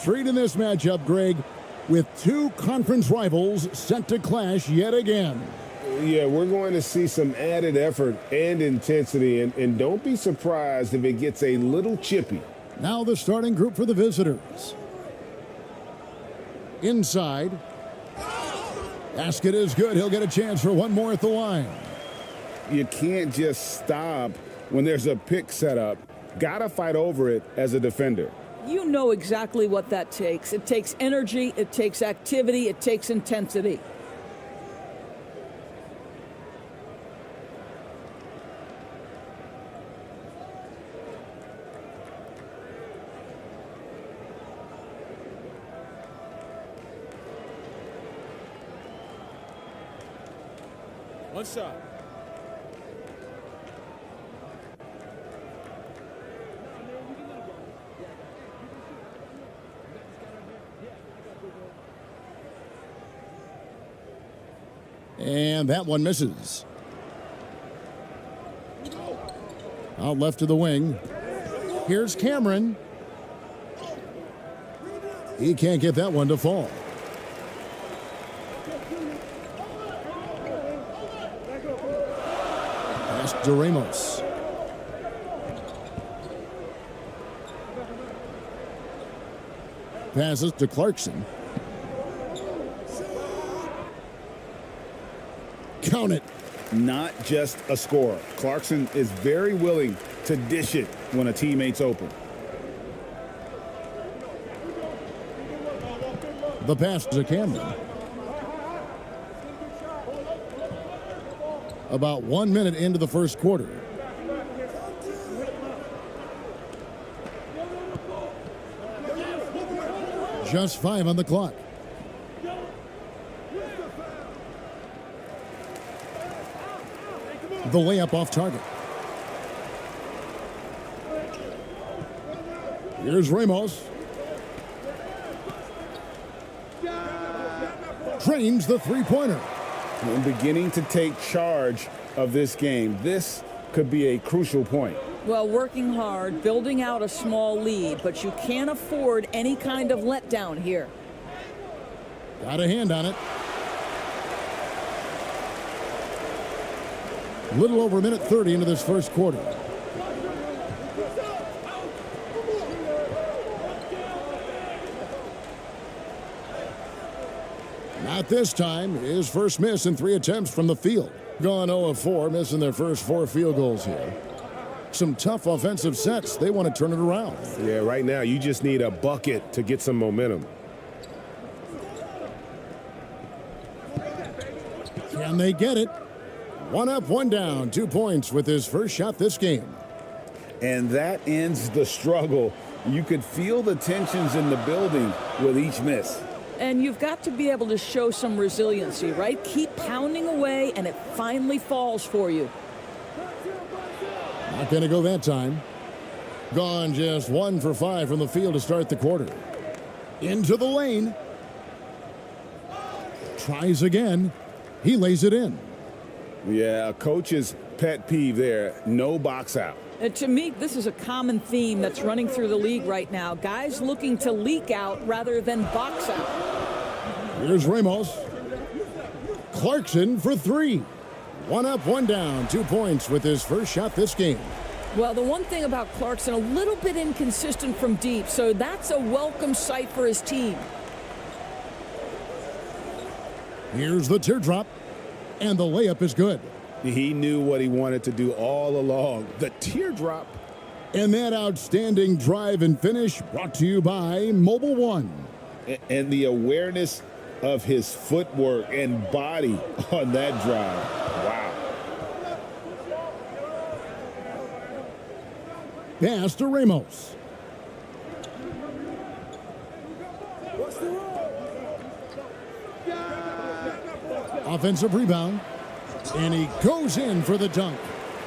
treat in this matchup, Greg, with two conference rivals set to clash yet again. Yeah, we're going to see some added effort and intensity, and don't be surprised if it gets a little chippy. Now the starting group for the visitors. Inside. Basket is good. He'll get a chance for one more at the line. You can't just stop when there's a pick set up. Gotta fight over it as a defender. You know exactly what that takes. It takes energy, it takes activity, it takes intensity. One shot. And that one misses. Out left to the wing. Here's Cameron. He can't get that one to fall. Pass to Ramos. Passes to Clarkson. Count it. Not just a scorer. Clarkson is very willing to dish it when a teammate's open. The pass to Cameron. About 1 minute into the first quarter. Just 5 on the clock. The layup off target. Here's Ramos. Trains the three-pointer. And beginning to take charge of this game. This could be a crucial point. Well, working hard, building out a small lead, but you can't afford any kind of letdown here. Got a hand on it. Little over a minute 30 into this first quarter. Not this time. His first miss in 3 attempts from the field. Gone 0 of 4, missing their first 4 field goals here. Some tough offensive sets. They want to turn it around. Yeah, right now you just need a bucket to get some momentum. Can they get it? 1 up, 1 down. 2 points with his first shot this game. And that ends the struggle. You could feel the tensions in the building with each miss. And you've got to be able to show some resiliency, right? Keep pounding away, and it finally falls for you. Not going to go that time. Gone just 1 for 5 from the field to start the quarter. Into the lane. Tries again. He lays it in. Yeah, a coach's pet peeve there. No box out. To me, this is a common theme that's running through the league right now. Guys looking to leak out rather than box out. Here's Ramos. Clarkson for 3. 1 up, 1 down. 2 points with his first shot this game. Well, the one thing about Clarkson, a little bit inconsistent from deep, so that's a welcome sight for his team. Here's the teardrop, and the layup is good. He knew what he wanted to do all along. The teardrop. And that outstanding drive and finish brought to you by Mobile One. And the awareness of his footwork and body on that drive. Wow. Pass to Ramos. Offensive rebound. And he goes in for the dunk.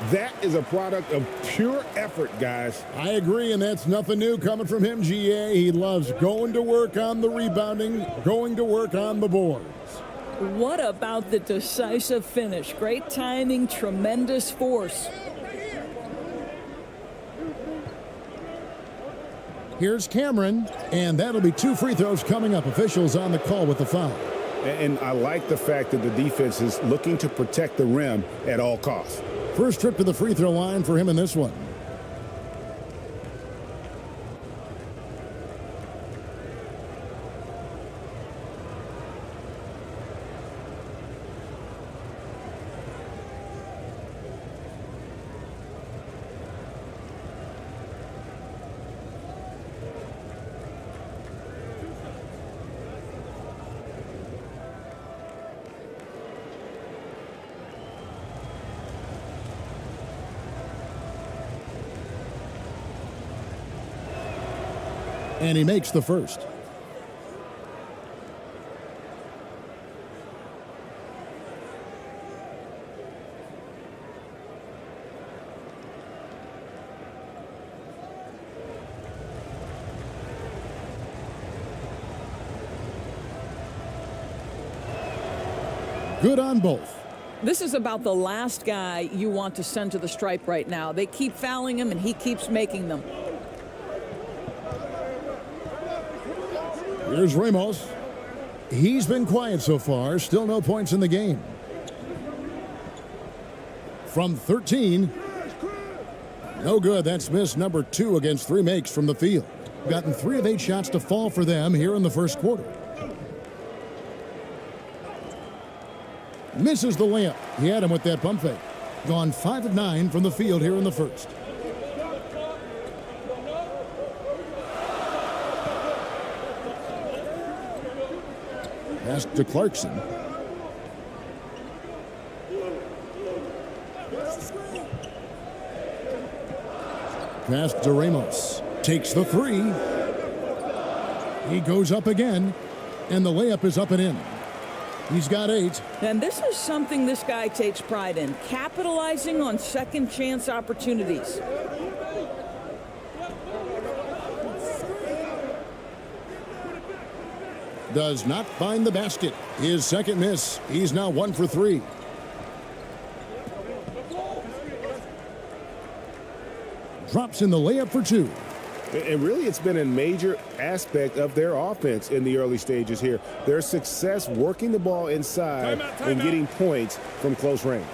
That is a product of pure effort, guys. I agree, and that's nothing new coming from him, GA. He loves going to work on the rebounding, going to work on the boards. What about the decisive finish? Great timing, tremendous force. Here's Cameron, and that'll be 2 free throws coming up. Officials on the call with the foul. And I like the fact that the defense is looking to protect the rim at all costs. First trip to the free throw line for him in this one. And he makes the first. Good on both. This is about the last guy you want to send to the stripe right now. They keep fouling him, and he keeps making them. Here's Ramos. He's been quiet so far. Still no points in the game. From 13. No good. That's miss number 2 against 3 makes from the field. Gotten 3 of 8 shots to fall for them here in the first quarter. Misses the layup. He had him with that pump fake. Gone 5 of 9 from the field here in the first. Pass to Clarkson. Pass to Ramos. Takes the 3. He goes up again, and the layup is up and in. He's got 8. And this is something this guy takes pride in, capitalizing on second chance opportunities. Does not find the basket. His second miss. He's now 1 for 3. Drops in the layup for 2. And really, it's been a major aspect of their offense in the early stages here. Their success working the ball inside and getting points from close range.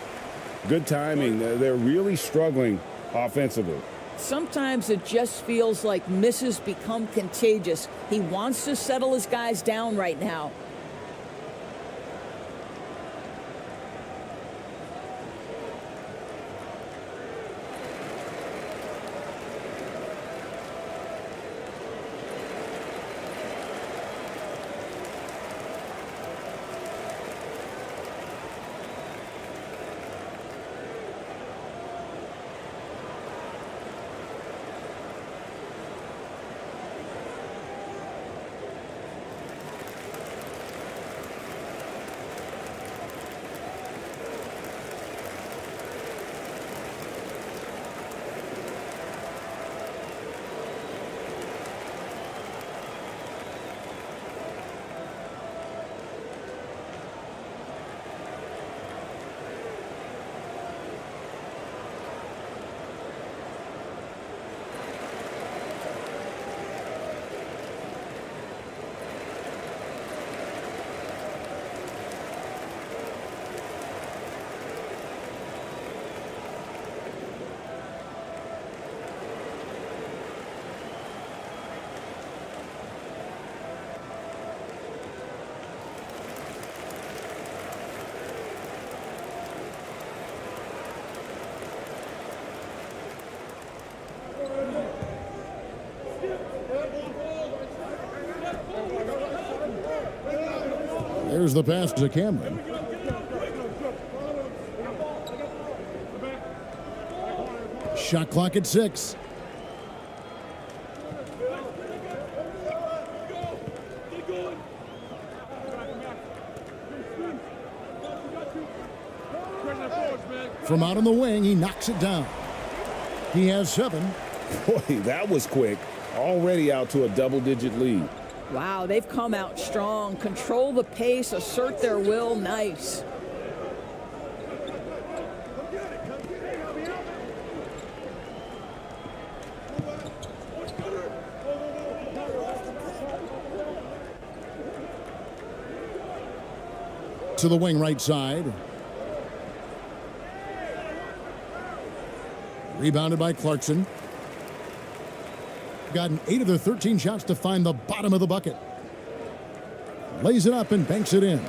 Good timing. They're really struggling offensively. Sometimes it just feels like misses become contagious. He wants to settle his guys down right now. There's the pass to Cameron. Shot clock at 6. From out on the wing, he knocks it down. He has 7. Boy, that was quick. Already out to a double-digit lead. Wow, they've come out strong. Control the pace, assert their will. Nice. to the wing right side. Rebounded by Clarkson. Gotten 8 of their 13 shots to find the bottom of the bucket. Lays it up and banks it in.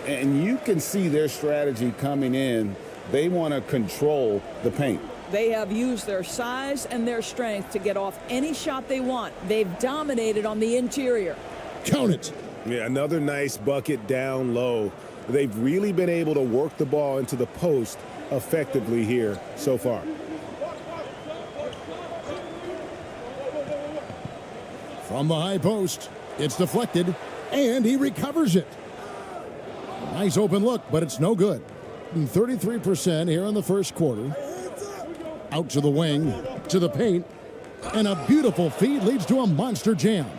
And you can see their strategy coming in. They want to control the paint. They have used their size and their strength to get off any shot they want. They've dominated on the interior. Count it. Yeah, another nice bucket down low. They've really been able to work the ball into the post effectively here so far. From the high post, it's deflected, and he recovers it. Nice open look, but it's no good. 33% here in the first quarter. Out to the wing, to the paint, and a beautiful feed leads to a monster jam.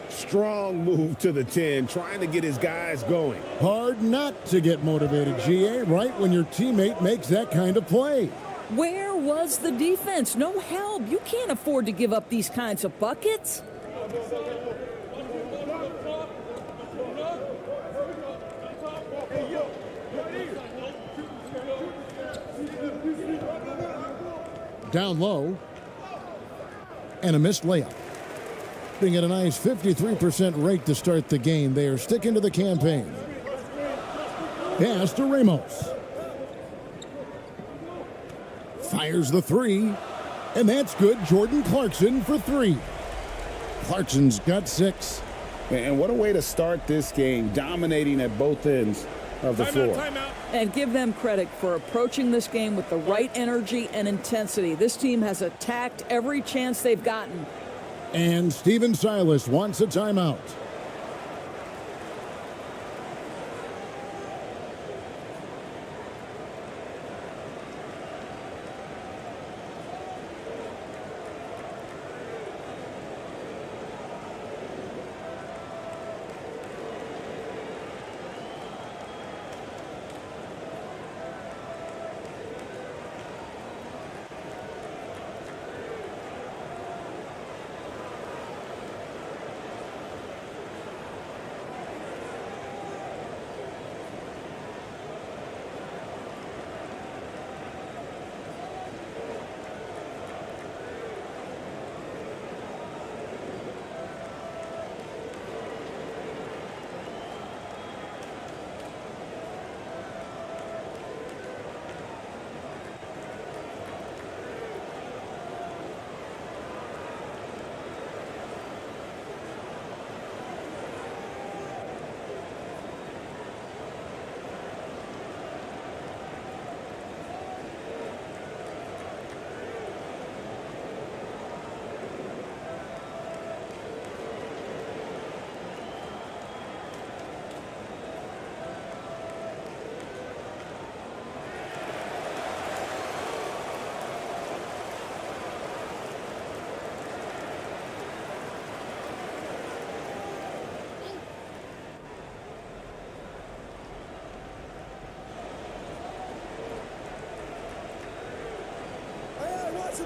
Strong move to the 10, trying to get his guys going. Hard not to get motivated, GA, right when your teammate makes that kind of play. Where was the defense? No help. You can't afford to give up these kinds of buckets. Down low, and a missed layup. Being at a nice 53% rate to start the game. They are sticking to the campaign. Pass to Ramos. Fires the three, and that's good. Jordan Clarkson for 3. Clarkson's got 6. And what a way to start this game, dominating at both ends of the floor. And give them credit for approaching this game with the right energy and intensity. This team has attacked every chance they've gotten. And Steven Silas wants a timeout.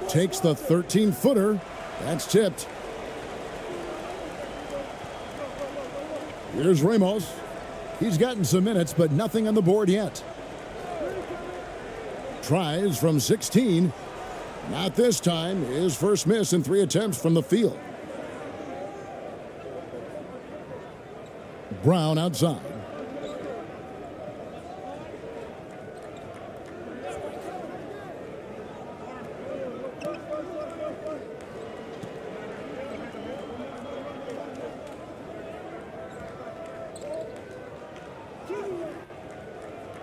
Takes the 13-footer. That's tipped. Here's Ramos. He's gotten some minutes, but nothing on the board yet. Tries from 16. Not this time. His first miss in 3 attempts from the field. Brown outside.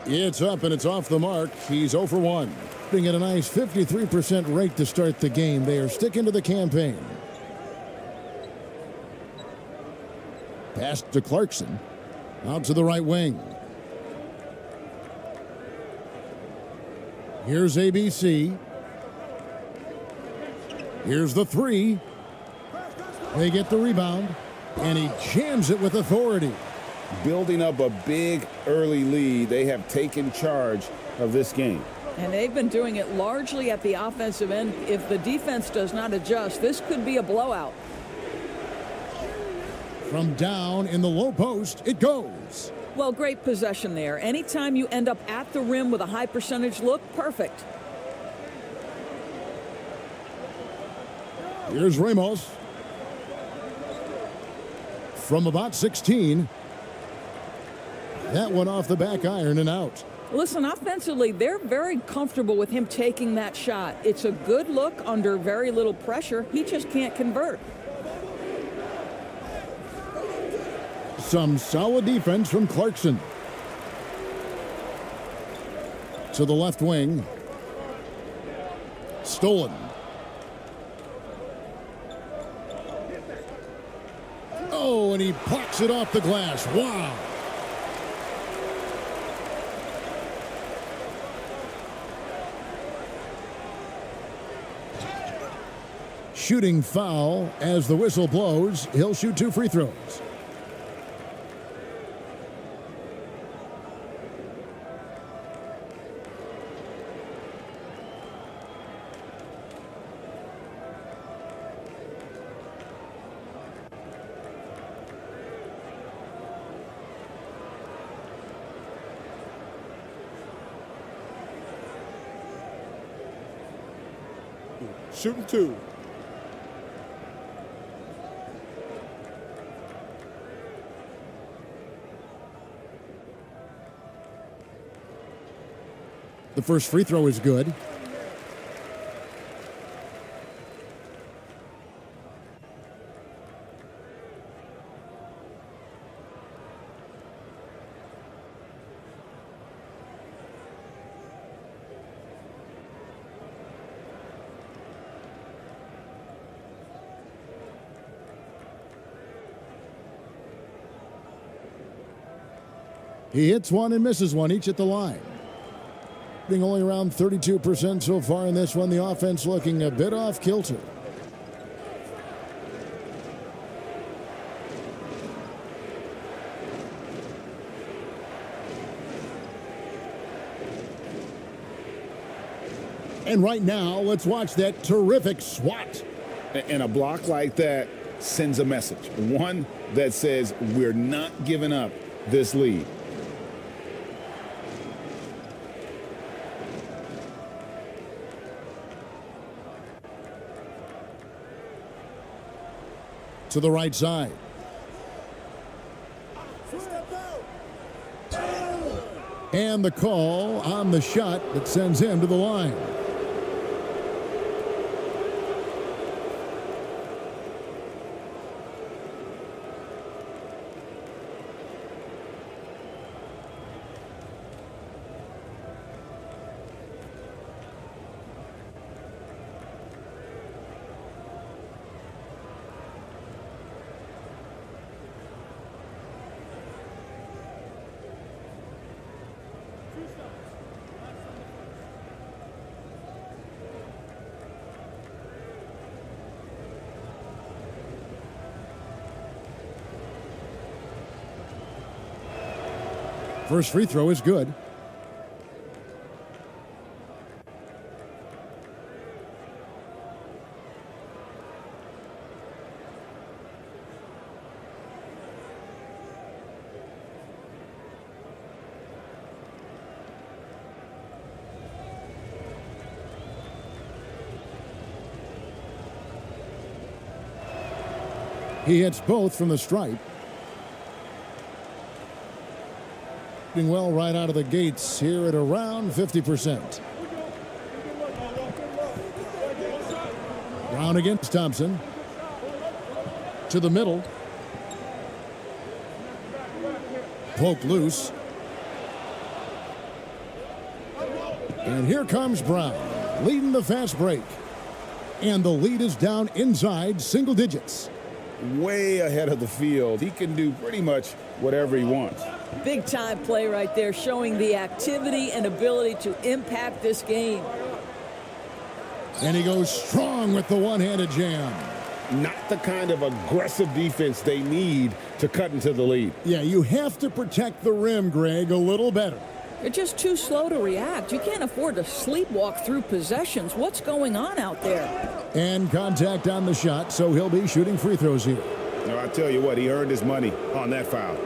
It's up and it's off the mark. He's 0 for 1. Being at a nice 53% rate to start the game. They are sticking to the campaign. Pass to Clarkson. Out to the right wing. Here's ABC. Here's the 3. They get the rebound. And he jams it with authority. Building up a big early lead. They have taken charge of this game. And they've been doing it largely at the offensive end. If the defense does not adjust, this could be a blowout. From down in the low post, it goes. Well, great possession there. Anytime you end up at the rim with a high percentage look, perfect. Here's Ramos. From about 16. That one off the back iron and out. Listen, offensively, they're very comfortable with him taking that shot. It's a good look under very little pressure. He just can't convert. Some solid defense from Clarkson. To the left wing. Stolen. Oh, and he plucks it off the glass. Wow. Shooting foul as the whistle blows. He'll shoot 2 free throws. Shooting 2. The first free throw is good. He hits one and misses one, each at the line. Being only around 32% so far in this one. The offense looking a bit off kilter. And right now, let's watch that terrific swat. And a block like that sends a message. One that says we're not giving up this lead. To the right side. And the call on the shot that sends him to the line. First free throw is good. He hits both from the stripe. Doing well right out of the gates here at around 50%. Brown against Thompson. To the middle. Poked loose. And here comes Brown, leading the fast break. And the lead is down inside single digits. Way ahead of the field. He can do pretty much whatever he wants. Big time play right there, showing the activity and ability to impact this game. And he goes strong with the one-handed jam. Not the kind of aggressive defense they need to cut into the lead. Yeah, you have to protect the rim, Greg, a little better. They're just too slow to react. You can't afford to sleepwalk through possessions. What's going on out there? And contact on the shot, so he'll be shooting free throws here. No, I tell you what, he earned his money on that foul.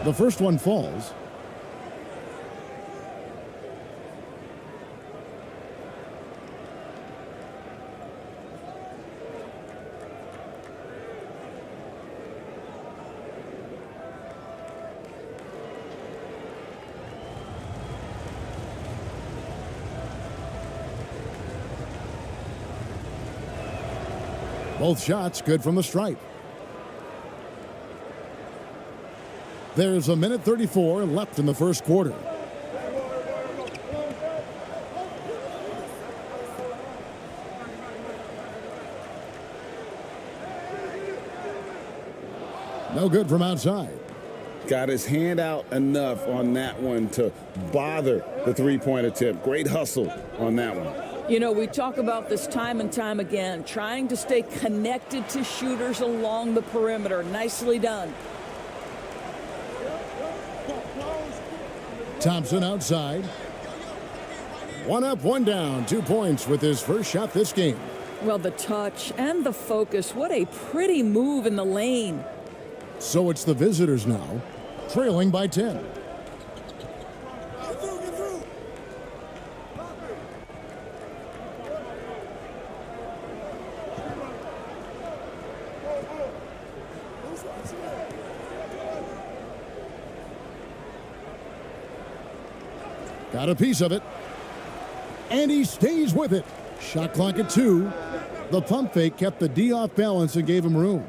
The first one falls. Both shots good from the stripe. There's 1:34 left in the first quarter. No good from outside. Got his hand out enough on that one to bother the three-point attempt. Great hustle on that one. You know, we talk about this time and time again, trying to stay connected to shooters along the perimeter. Nicely done. Thompson outside. One up, one down. 2 points with his first shot this game. Well, the touch and the focus. What a pretty move in the lane. So it's the visitors now, trailing by 10. Got a piece of it. And he stays with it. Shot clock at 2. The pump fake kept the D off balance and gave him room.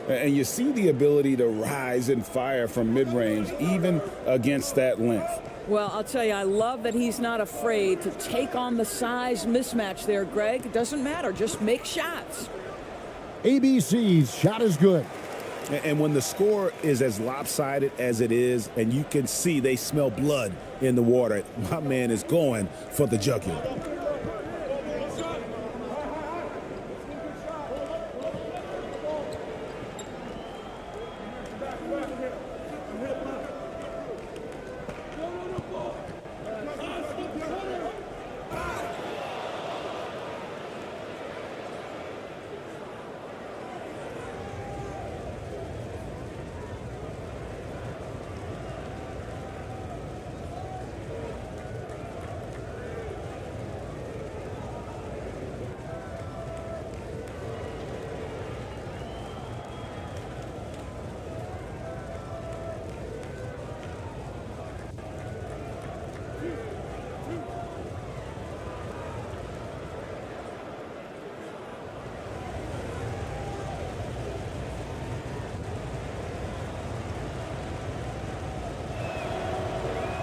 And you see the ability to rise and fire from mid-range, even against that length. Well, I'll tell you, I love that he's not afraid to take on the size mismatch there, Greg. It doesn't matter. Just make shots. ABC's shot is good. And when the score is as lopsided as it is, and you can see they smell blood in the water, my man is going for the jugular.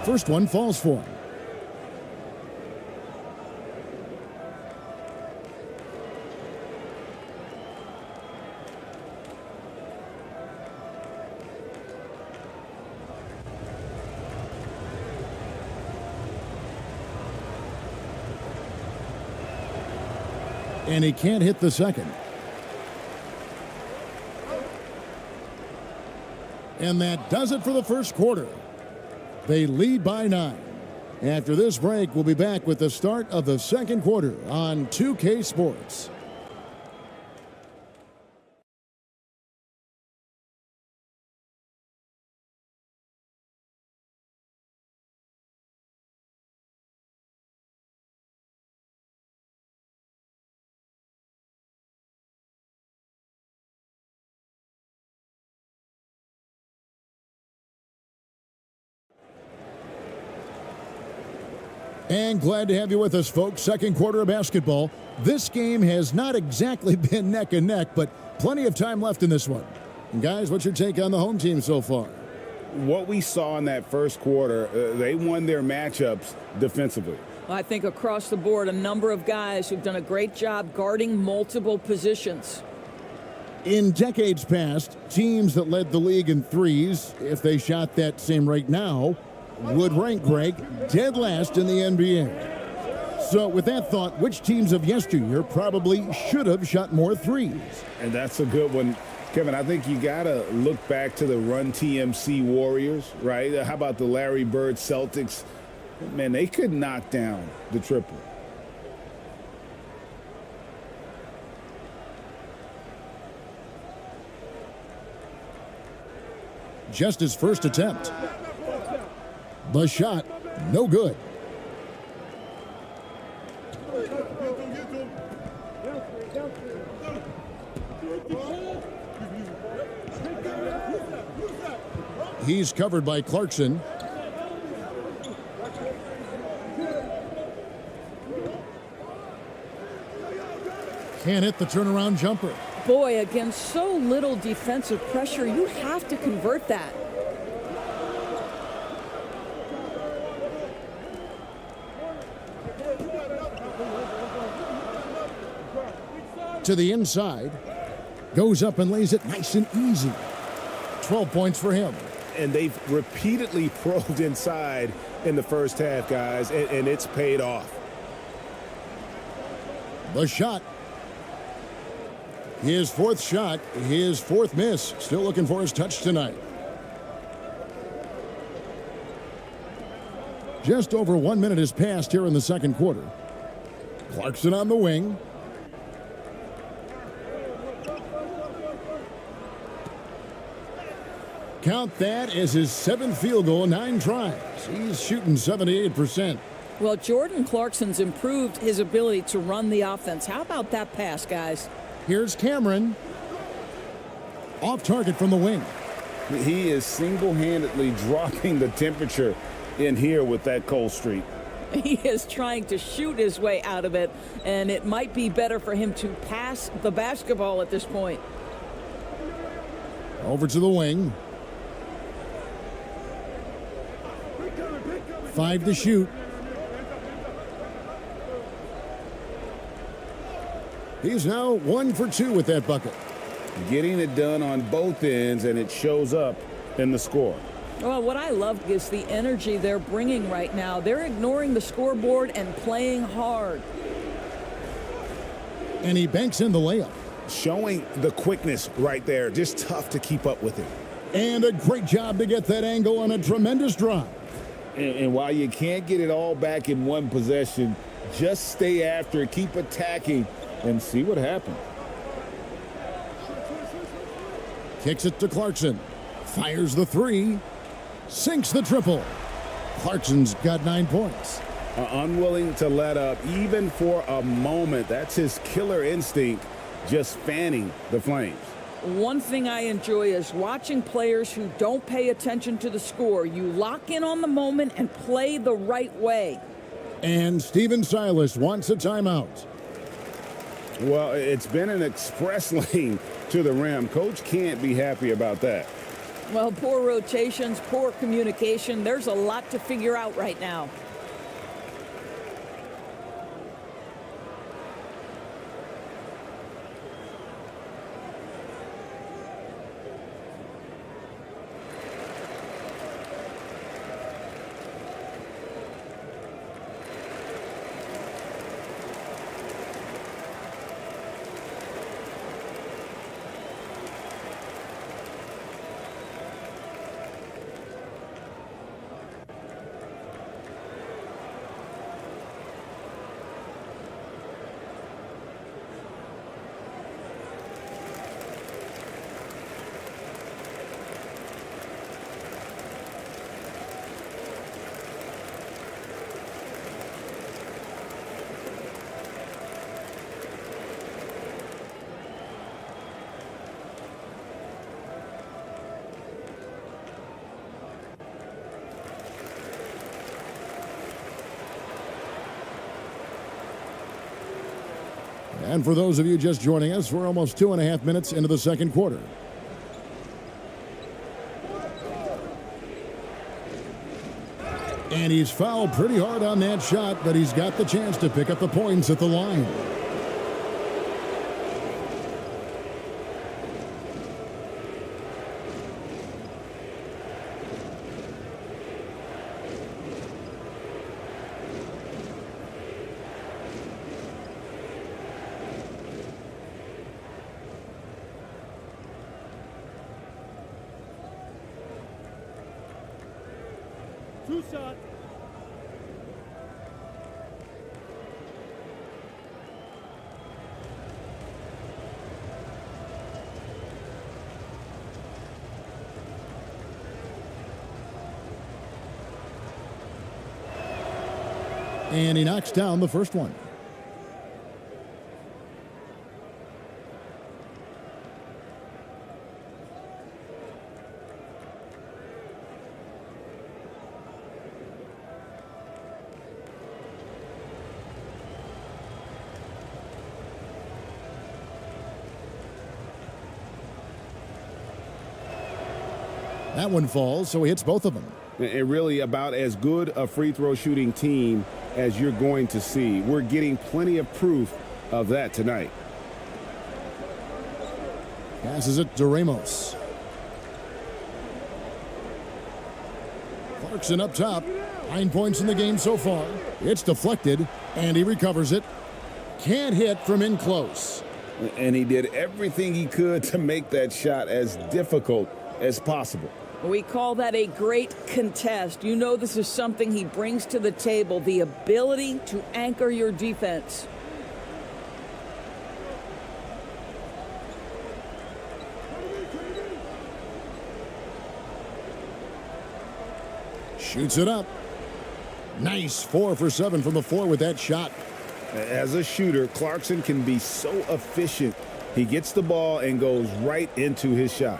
First one falls for him. And he can't hit the second. And that does it for the first quarter. They lead by 9. After this break, we'll be back with the start of the second quarter on 2K Sports. And glad to have you with us, folks. Second quarter of basketball. This game has not exactly been neck and neck, but plenty of time left in this one. And guys, what's your take on the home team so far? What we saw in that first quarter, they won their matchups defensively. I think across the board, a number of guys who've done a great job guarding multiple positions. In decades past, teams that led the league in threes, if they shot that same rate now, would rank, Greg, dead last in the NBA. So with that thought, which teams of yesteryear probably should have shot more threes? And that's a good one. Kevin, I think you got to look back to the Run TMC Warriors, right? How about the Larry Bird Celtics? Man, they could knock down the triple. just his first attempt. The shot, no good. He's covered by Clarkson. Can't hit the turnaround jumper. Boy, against so little defensive pressure, you have to convert that. To the inside. Goes up and lays it nice and easy. 12 points for him. And they've repeatedly probed inside in the first half, guys, and it's paid off. The shot. His fourth shot, his fourth miss. Still looking for his touch tonight. Just over 1 minute has passed here in the second quarter. Clarkson on the wing. Count that as his 7th field goal in 9 tries. He's shooting 78%. Well, Jordan Clarkson's improved his ability to run the offense. How about that pass, guys? Here's Cameron. Off target from the wing. He is single-handedly dropping the temperature in here with that cold streak. He is trying to shoot his way out of it, and it might be better for him to pass the basketball at this point. Over to the wing. 5 to shoot. He's now 1 for 2 with that bucket. Getting it done on both ends, and it shows up in the score. Well, what I love is the energy they're bringing right now. They're ignoring the scoreboard and playing hard. And he banks in the layup. Showing the quickness right there. Just tough to keep up with him. And a great job to get that angle on a tremendous drive. And while you can't get it all back in one possession, just stay after it, keep attacking, and see what happens. Kicks it to Clarkson. Fires the 3. Sinks the triple. Clarkson's got 9 points. Unwilling to let up even for a moment. That's his killer instinct, just fanning the flames. One thing I enjoy is watching players who don't pay attention to the score. You lock in on the moment and play the right way. And Steven Silas wants a timeout. Well, it's been an express lane to the rim. Coach can't be happy about that. Well, poor rotations, poor communication. There's a lot to figure out right now. And for those of you just joining us, we're almost 2.5 minutes into the second quarter. And he's fouled pretty hard on that shot, but he's got the chance to pick up the points at the line. Two shot. And he knocks down the first one. That one falls, so he hits both of them. And really about as good a free throw shooting team as you're going to see. We're getting plenty of proof of that tonight. Passes it to Ramos. Clarkson up top. 9 points in the game so far. It's deflected, and he recovers it. Can't hit from in close. And he did everything he could to make that shot as difficult as possible. We call that a great contest. You know this is something he brings to the table, the ability to anchor your defense. Shoots it up. Nice 4 for 7 from the floor with that shot. As a shooter, Clarkson can be so efficient. He gets the ball and goes right into his shot.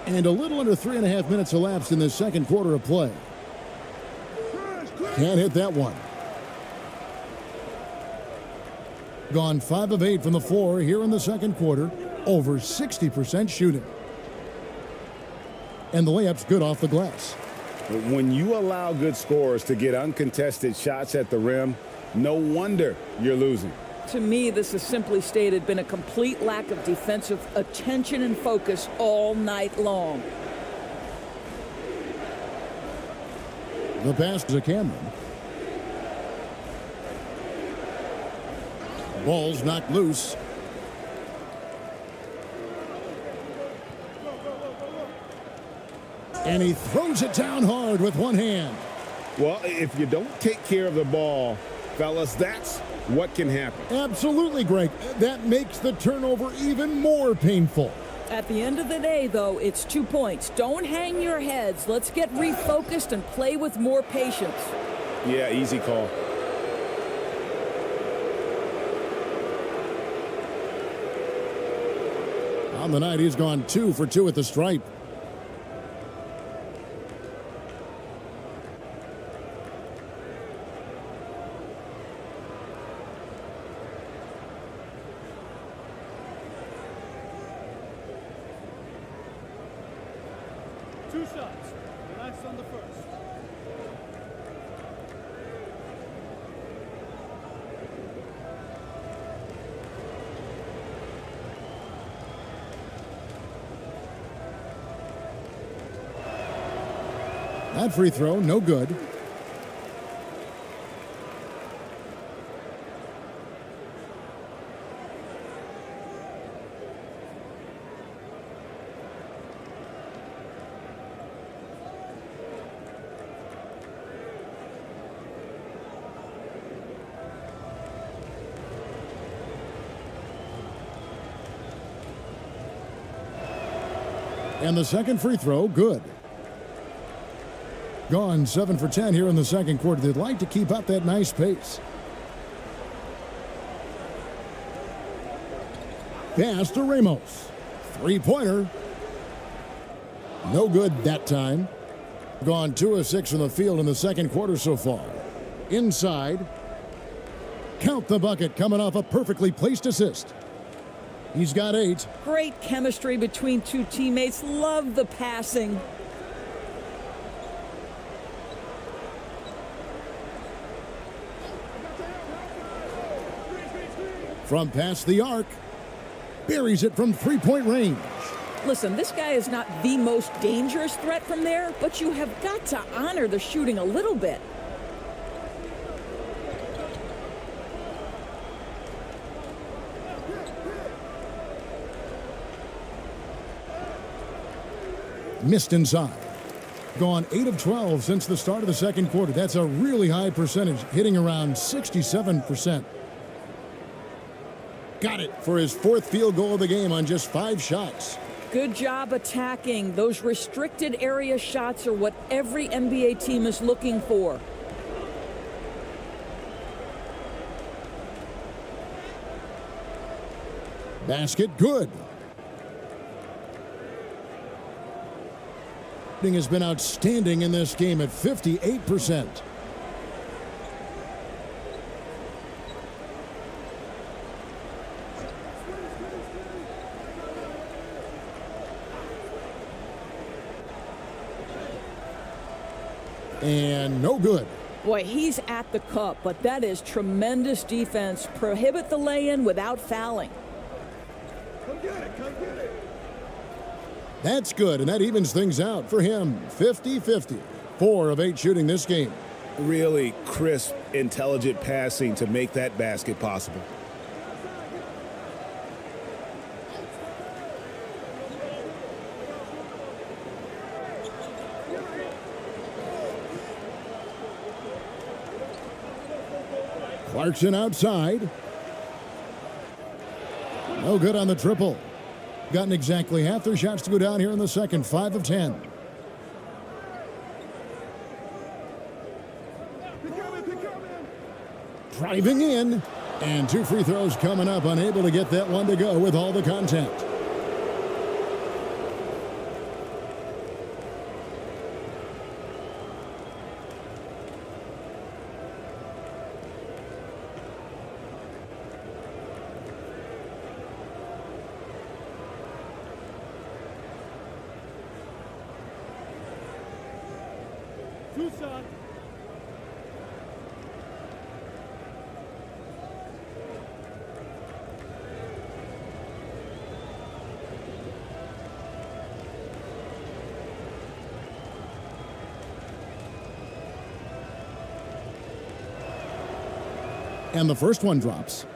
And a little under 3.5 minutes elapsed in the second quarter of play. Can't hit that one. Gone 5 of 8 from the floor here in the second quarter. Over 60% shooting. And the layup's good off the glass. When you allow good scorers to get uncontested shots at the rim, no wonder you're losing. To me, this has simply stated been a complete lack of defensive attention and focus all night long. The pass to Cameron. Ball's knocked loose. And he throws it down hard with one hand. Well, if you don't take care of the ball, fellas, that's what can happen. Absolutely, Greg. That makes the turnover even more painful. At the end of the day, though, it's 2 points. Don't hang your heads. Let's get refocused and play with more patience. Yeah, easy call. On the night, he's gone 2 for 2 at the stripe. Two shots. Relax on the first. That free throw, no good. And the second free throw, good. Gone 7 for 10 here in the second quarter. They'd like to keep up that nice pace. Pass to Ramos. Three-pointer. No good that time. Gone 2 of 6 from the field in the second quarter so far. Inside. Count the bucket coming off a perfectly placed assist. He's got 8. Great chemistry between two teammates. Love the passing. From past the arc. Buries it from three-point range. Listen, this guy is not the most dangerous threat from there, but you have got to honor the shooting a little bit. Missed inside. Gone 8 of 12 since the start of the second quarter. That's a really high percentage, hitting around 67%. Got it for his 4th field goal of the game on just 5 shots. Good job attacking. Those restricted area shots are what every NBA team is looking for. Basket good. Has been outstanding in this game at 58%. And no good. Boy, he's at the cup, but that is tremendous defense. Prohibit the lay-in without fouling. Come get it, come get it. That's good, and that evens things out for him. 50-50. 4 of 8 shooting this game. Really crisp, intelligent passing to make that basket possible. Clarkson outside. No good on the triple. Gotten exactly half their shots to go down here in the second. 5 of 10. Driving in. And 2 free throws coming up. Unable to get that one to go with all the contact. Tucson. And the first one drops.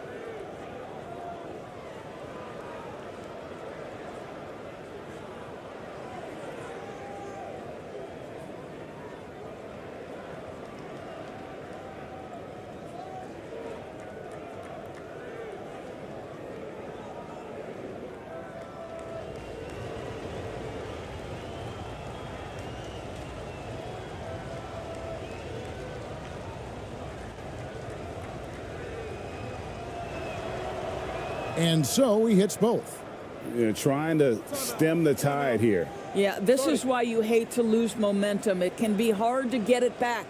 And so he hits both. Trying to stem the tide here. Yeah, this is why you hate to lose momentum. It can be hard to get it back.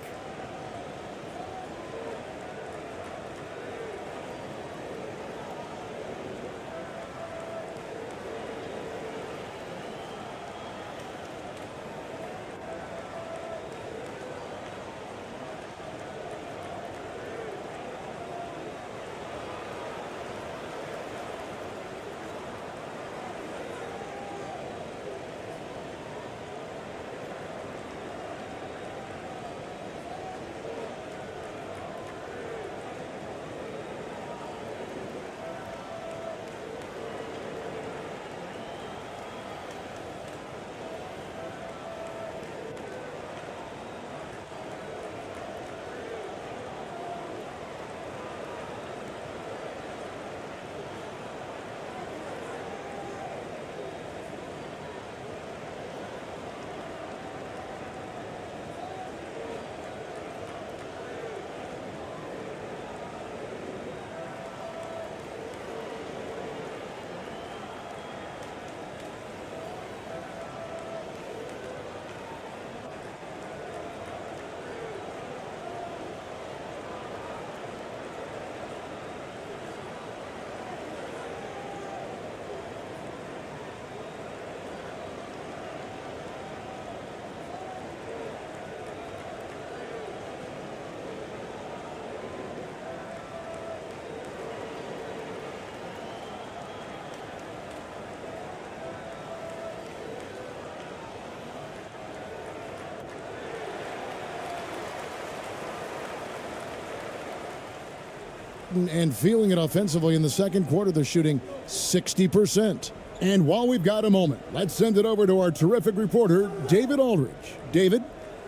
And feeling it offensively in the second quarter. They're shooting 60%. And while we've got a moment, let's send it over to our terrific reporter, David Aldridge. David?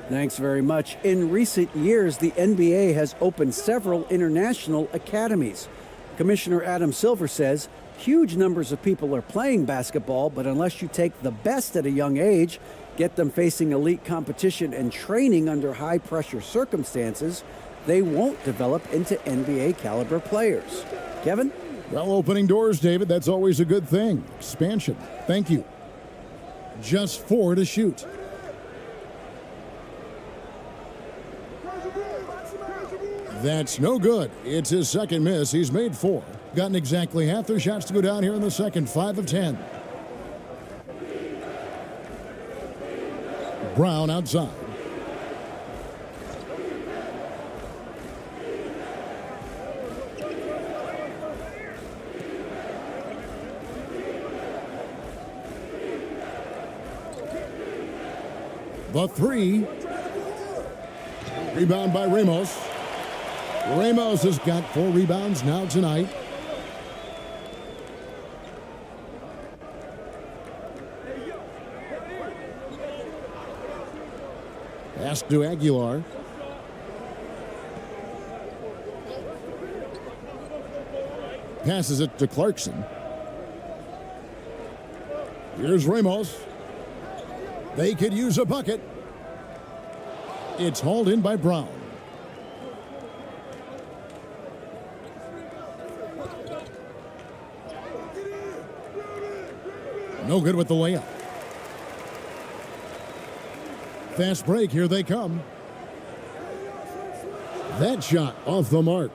Thanks very much. In recent years, the NBA has opened several international academies. Commissioner Adam Silver says Huge numbers of people are playing basketball, but unless you take the best at a young age, get them facing elite competition and training under high-pressure circumstances, they won't develop into NBA caliber players. Kevin? Well, opening doors, David, that's always a good thing. Expansion. Thank you. Just 4 to shoot. That's no good. It's his second miss. He's made 4. Gotten exactly half their shots to go down here in the second. 5 of 10. Brown outside. The 3. Rebound by Ramos. Ramos has got 4 rebounds now tonight. Pass to Aguilar. Passes it to Clarkson. Here's Ramos. They could use a bucket. It's hauled in by Brown. No good with the layup. Fast break, here they come. That shot off the mark.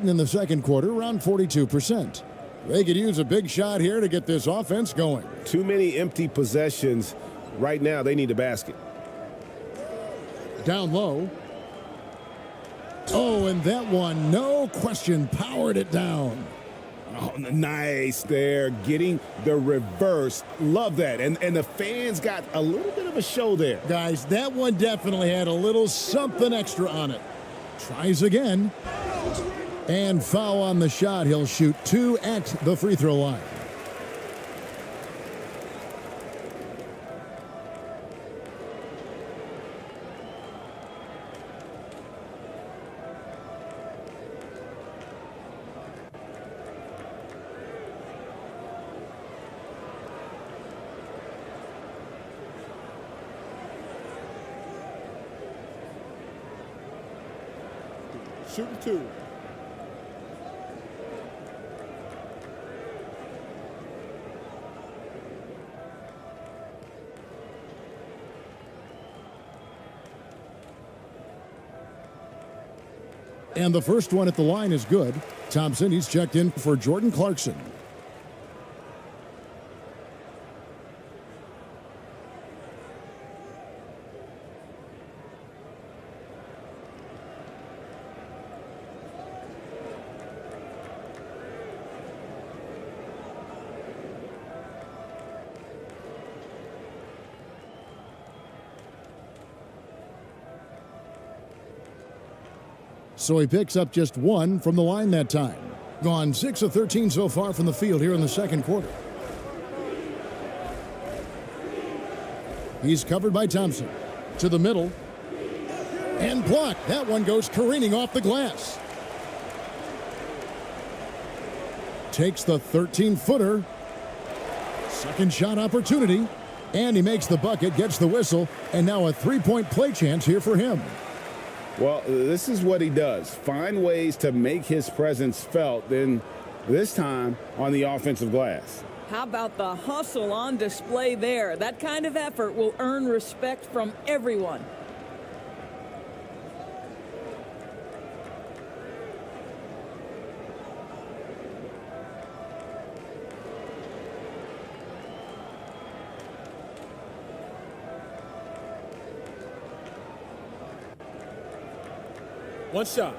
In the second quarter, around 42%. They could use a big shot here to get this offense going. Too many empty possessions. Right now, they need a basket. Down low. Oh, and that one, no question, powered it down. Oh, nice there, getting the reverse. Love that. And the fans got a little bit of a show there. Guys, that one definitely had a little something extra on it. Tries again. And foul on the shot. He'll shoot 2 at the free throw line. Shooting 2. And the first one at the line is good. Thompson, he's checked in for Jordan Clarkson. So he picks up just 1 from the line that time. Gone 6 of 13 so far from the field here in the second quarter. He's covered by Thompson. To the middle. And blocked. That one goes careening off the glass. Takes the 13-footer. Second shot opportunity. And he makes the bucket, gets the whistle, and now a 3-point play chance here for him. Well, this is what he does. Find ways to make his presence felt, then this time on the offensive glass. How about the hustle on display there? That kind of effort will earn respect from everyone. One shot.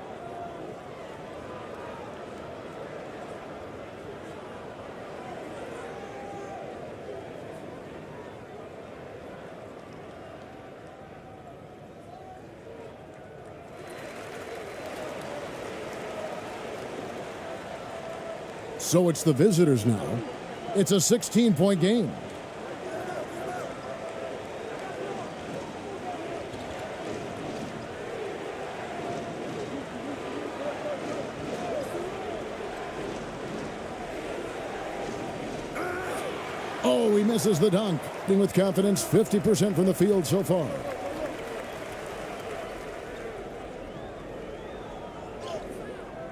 So it's the visitors now. It's a 16-point game. Oh, he misses the dunk. With confidence, 50% from the field so far.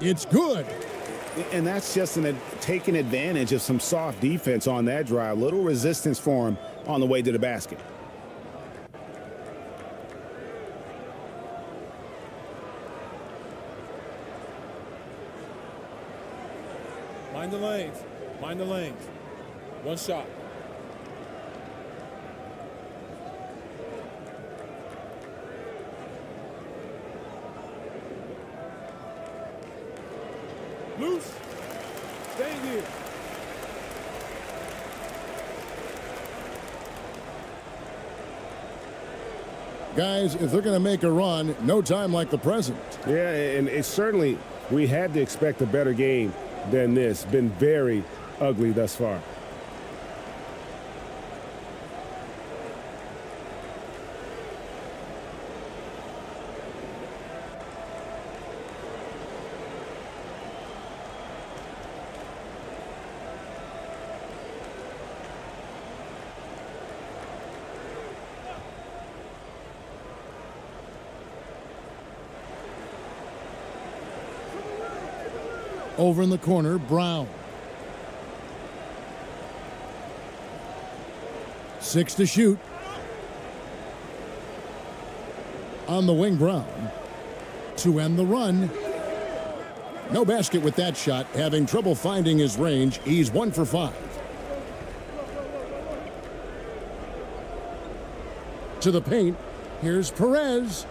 It's good. And that's just taking advantage of some soft defense on that drive. Little resistance for him on the way to the basket. Mind the lanes. Mind the lanes. One shot. Loose. Stay here. Guys, if they're going to make a run, no time like the present. Yeah, and it's certainly, we had to expect a better game than this. Been very ugly thus far. Over in the corner, Brown. 6 to shoot. On the wing, Brown. To end the run. No basket with that shot. Having trouble finding his range. He's 1 for 5. To the paint. Here's Perez.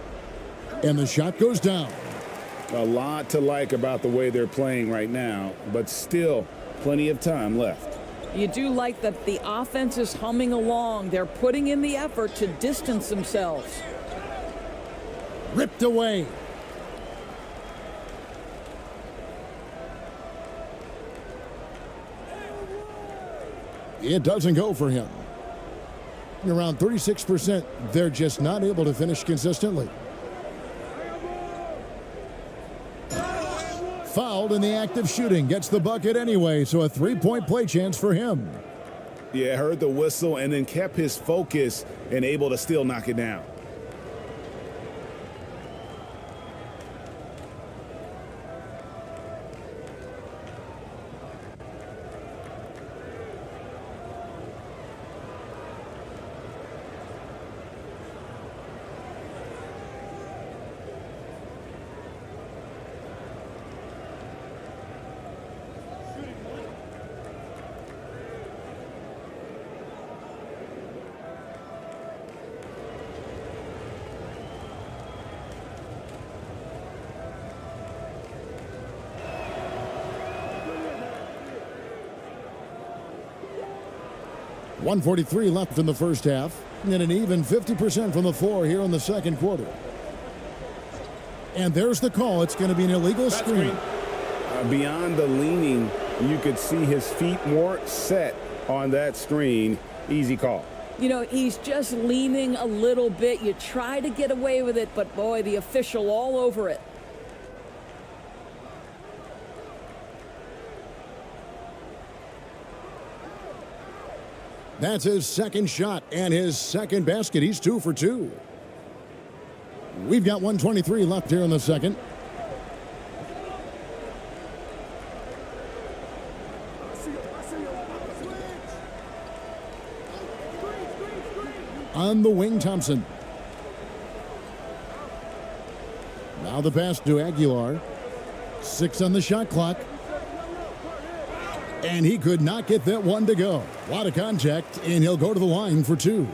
And the shot goes down. A lot to like about the way they're playing right now, but still plenty of time left. You do like that the offense is humming along. They're putting in the effort to distance themselves. Ripped away. It doesn't go for him. Around 36%, they're just not able to finish consistently. Fouled in the act of shooting. Gets the bucket anyway, so a three-point play chance for him. Yeah, heard the whistle and then kept his focus and able to still knock it down. .143 left in the first half, and an even 50% from the floor here in the second quarter. And there's the call. It's going to be an illegal screen. Beyond the leaning, you could see his feet more set on that screen. Easy call. You know, he's just leaning a little bit. You try to get away with it, but boy, the official all over it. That's his second shot and his second basket. He's 2 for 2. We've got 1:23 left here in the second. On the wing, Thompson. Now the pass to Aguilar. 6 on the shot clock. And he could not get that one to go. A lot of contact, and he'll go to the line for 2.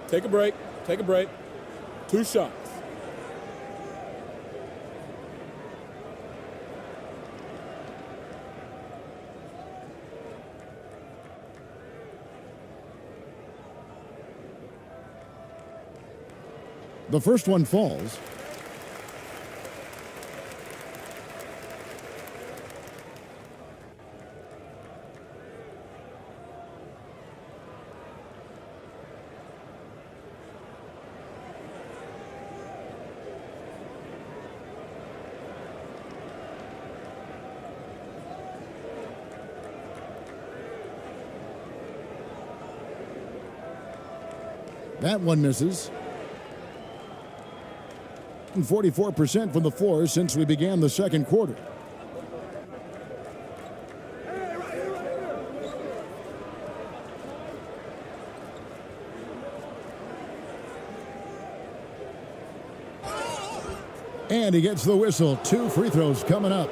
Take a break. Take a break. 2 shots. The first one falls. That one misses. 44% from the floor since we began the second quarter. And he gets the whistle. 2 free throws coming up.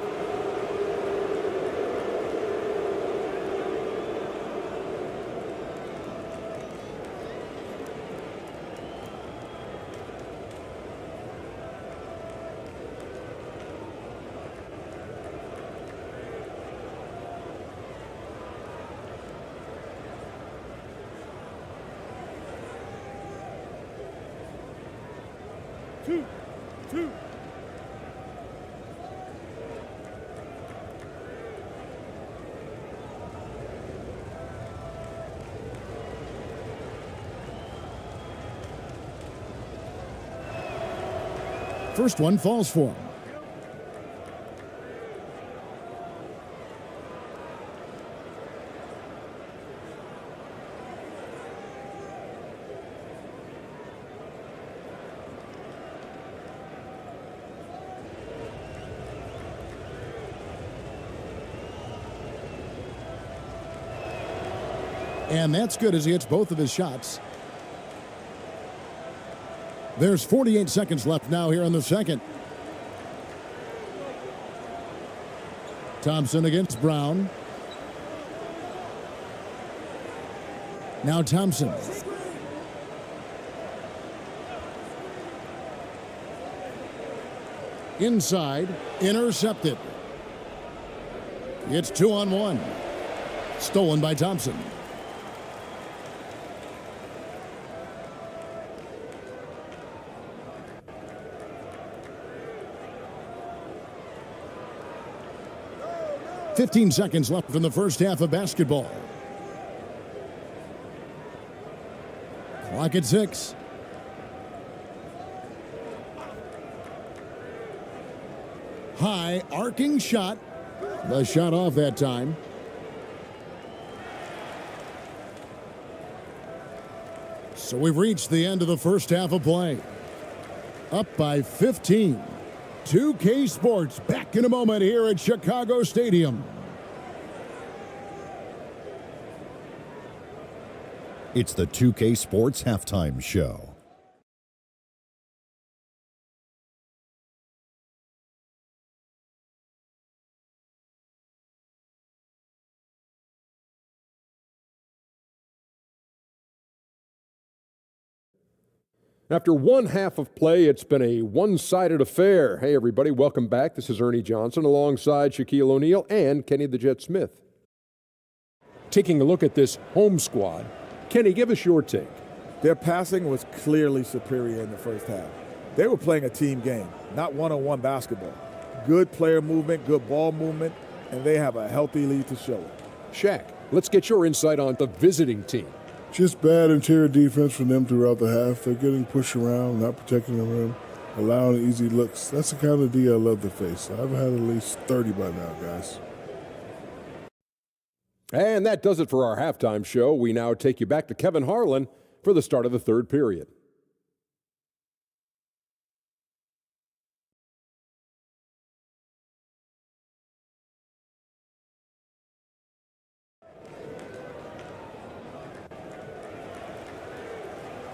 Two. First one falls for him. And that's good as he hits both of his shots. There's 48 seconds left now here in the second. Thompson against Brown. Now Thompson. Inside, intercepted. It's 2-on-1. Stolen by Thompson. $15 seconds left in the first half of basketball. Clock at 6. High arcing shot. The shot off that time. So we've reached the end of the first half of play. Up by 15. 2K Sports back in a moment here at Chicago Stadium. It's the 2K Sports Halftime Show. After one half of play, it's been a one-sided affair. Hey, everybody, welcome back. This is Ernie Johnson alongside Shaquille O'Neal and Kenny the Jet Smith. Taking a look at this home squad, Kenny, give us your take. Their passing was clearly superior in the first half. They were playing a team game, not one-on-one basketball. Good player movement, good ball movement, and they have a healthy lead to show it. Shaq, let's get your insight on the visiting team. Just bad interior defense from them throughout the half. They're getting pushed around, not protecting the rim, allowing easy looks. That's the kind of D I love to face. I've had at least 30 by now, guys. And that does it for our halftime show. We now take you back to Kevin Harlan for the start of the third period.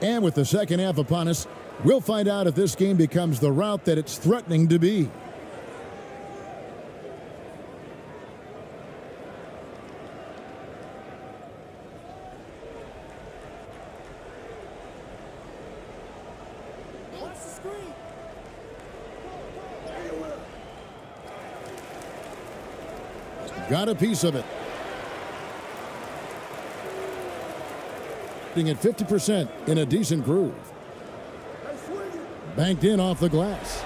And with the second half upon us, we'll find out if this game becomes the route that it's threatening to be. Got a piece of it. At 50% in a decent groove. Banked in off the glass.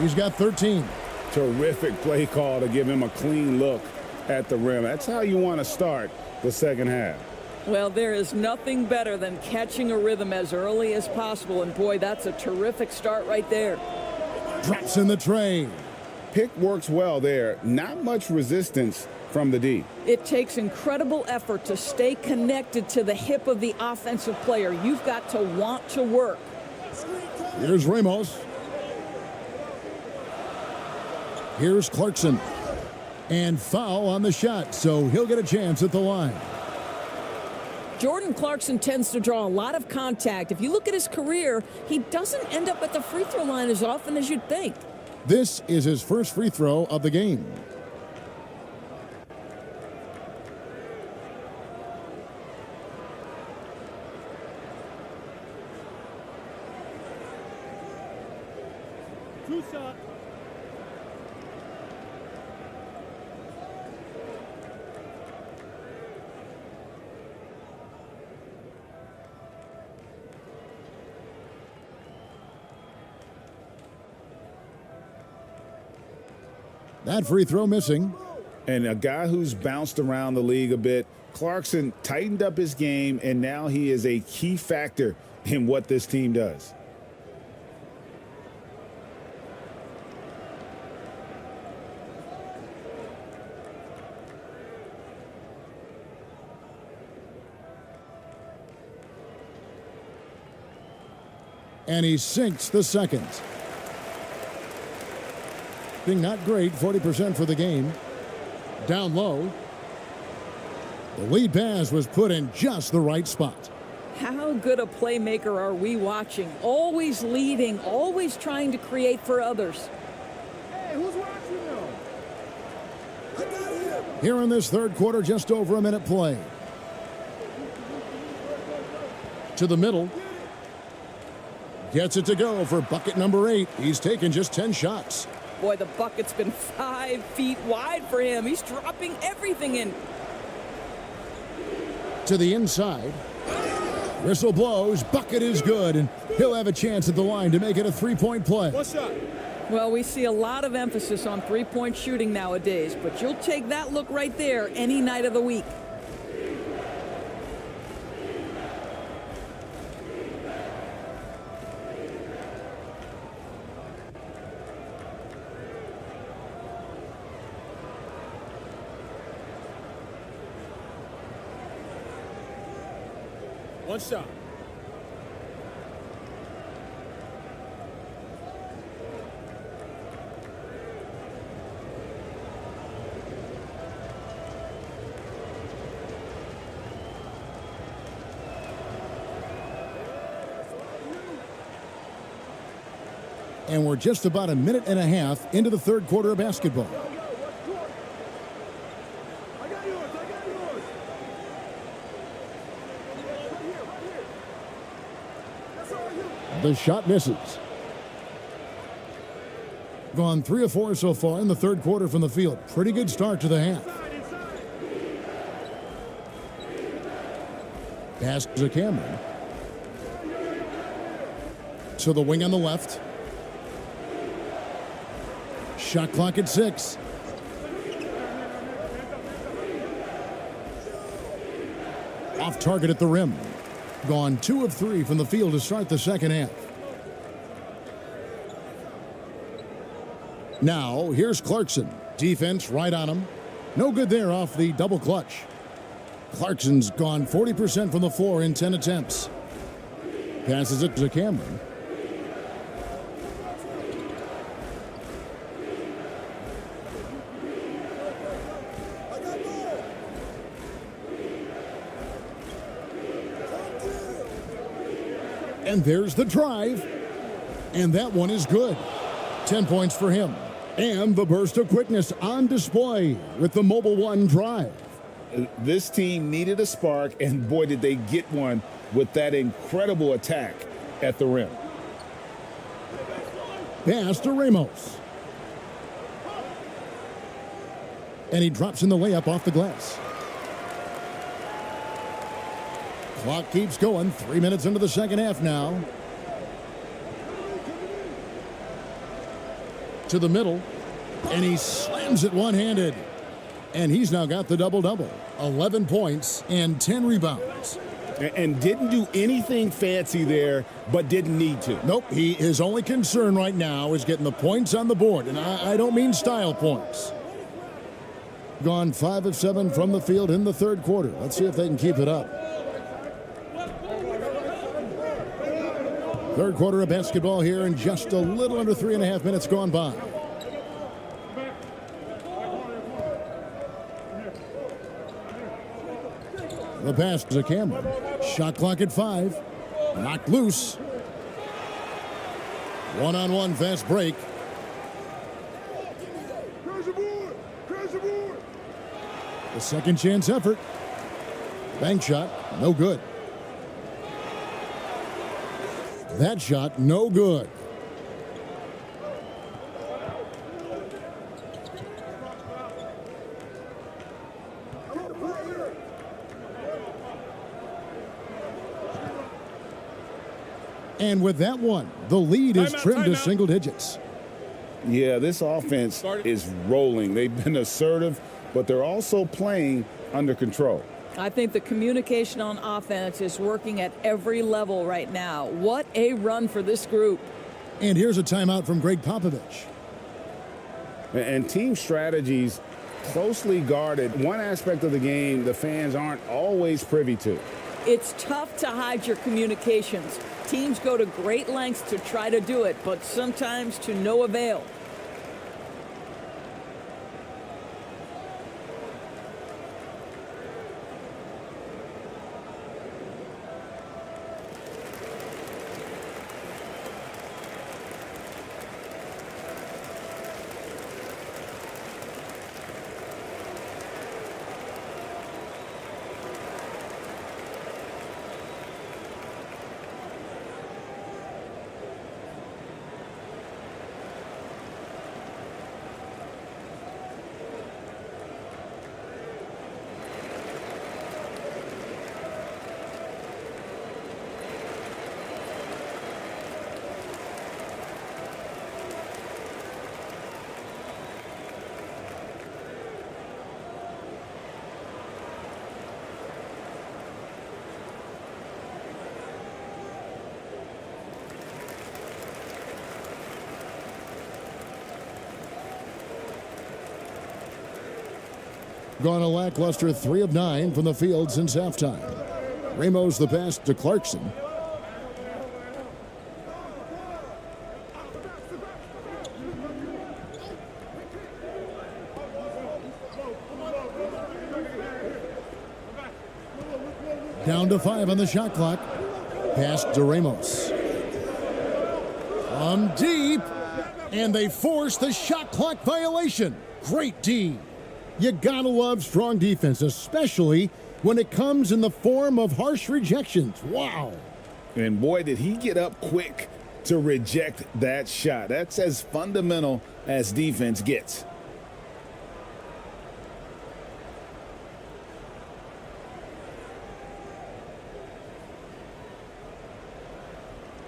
He's got 13. Terrific play call to give him a clean look at the rim. That's how you want to start the second half. Well, there is nothing better than catching a rhythm as early as possible. And, boy, that's a terrific start right there. Drops in the tray. Pick works well there. Not much resistance from the D. It takes incredible effort to stay connected to the hip of the offensive player. You've got to want to work. Here's Ramos. Here's Clarkson. And foul on the shot, so he'll get a chance at the line. Jordan Clarkson tends to draw a lot of contact. If you look at his career, he doesn't end up at the free throw line as often as you'd think. This is his first free throw of the game. Two shot. That free throw missing. And a guy who's bounced around the league a bit, Clarkson tightened up his game, and now he is a key factor in what this team does. And he sinks the second. Being not great, 40% for the game. Down low. The lead pass was put in just the right spot. How good a playmaker are we watching? Always leading, always trying to create for others. Hey, who's watching them? I got him. Here in this third quarter, just over a minute play. To the middle. Gets it to go for bucket number 8. He's taken just 10 shots. Boy, the bucket's been 5 feet wide for him. He's dropping everything in. To the inside. Whistle blows. Bucket is good, and he'll have a chance at the line to make it a three-point play. One shot. Well, we see a lot of emphasis on three-point shooting nowadays, but you'll take that look right there any night of the week. One shot. And we're just about a minute and a half into the third quarter of basketball. The shot misses. Gone 3 of 4 so far in the third quarter from the field. Pretty good start to the half. Pass to Cameron. To the wing on the left. Shot clock at 6. Off target at the rim. Gone 2 of 3 from the field to start the second half. Now, here's Clarkson. Defense right on him. No good there off the double clutch. Clarkson's gone 40% from the floor in 10 attempts. Passes it to Cameron. And there's the drive. And that one is good. 10 points for him. And the burst of quickness on display with the Mobile One drive. This team needed a spark, and boy, did they get one with that incredible attack at the rim. Pass to Ramos. And he drops in the layup off the glass. Clock keeps going. 3 minutes into the second half now. To the middle, and he slams it one-handed. And he's now got the double-double. 11 points and 10 rebounds. And didn't do anything fancy there, but didn't need to. Nope, his only concern right now is getting the points on the board. And I don't mean style points. Gone 5 of 7 from the field in the third quarter. Let's see if they can keep it up. Third quarter of basketball here, and just a little under 3.5 minutes gone by. The pass to Cameron. Shot clock at 5. Knocked loose. One-on-one fast break. The second chance effort. Bank shot, no good. That shot, no good. And with that one, the lead is trimmed to single digits. Yeah, this offense is rolling. They've been assertive, but they're also playing under control. I think the communication on offense is working at every level right now. What a run for this group. And here's a timeout from Greg Popovich. And team strategies closely guarded. One aspect of the game the fans aren't always privy to. It's tough to hide your communications. Teams go to great lengths to try to do it, but sometimes to no avail. Gone a lackluster 3 of 9 from the field since halftime. Ramos the pass to Clarkson. Down to 5 on the shot clock. Pass to Ramos. From deep. And they force the shot clock violation. Great D. You gotta love strong defense, especially when it comes in the form of harsh rejections. Wow. And boy, did he get up quick to reject that shot. That's as fundamental as defense gets.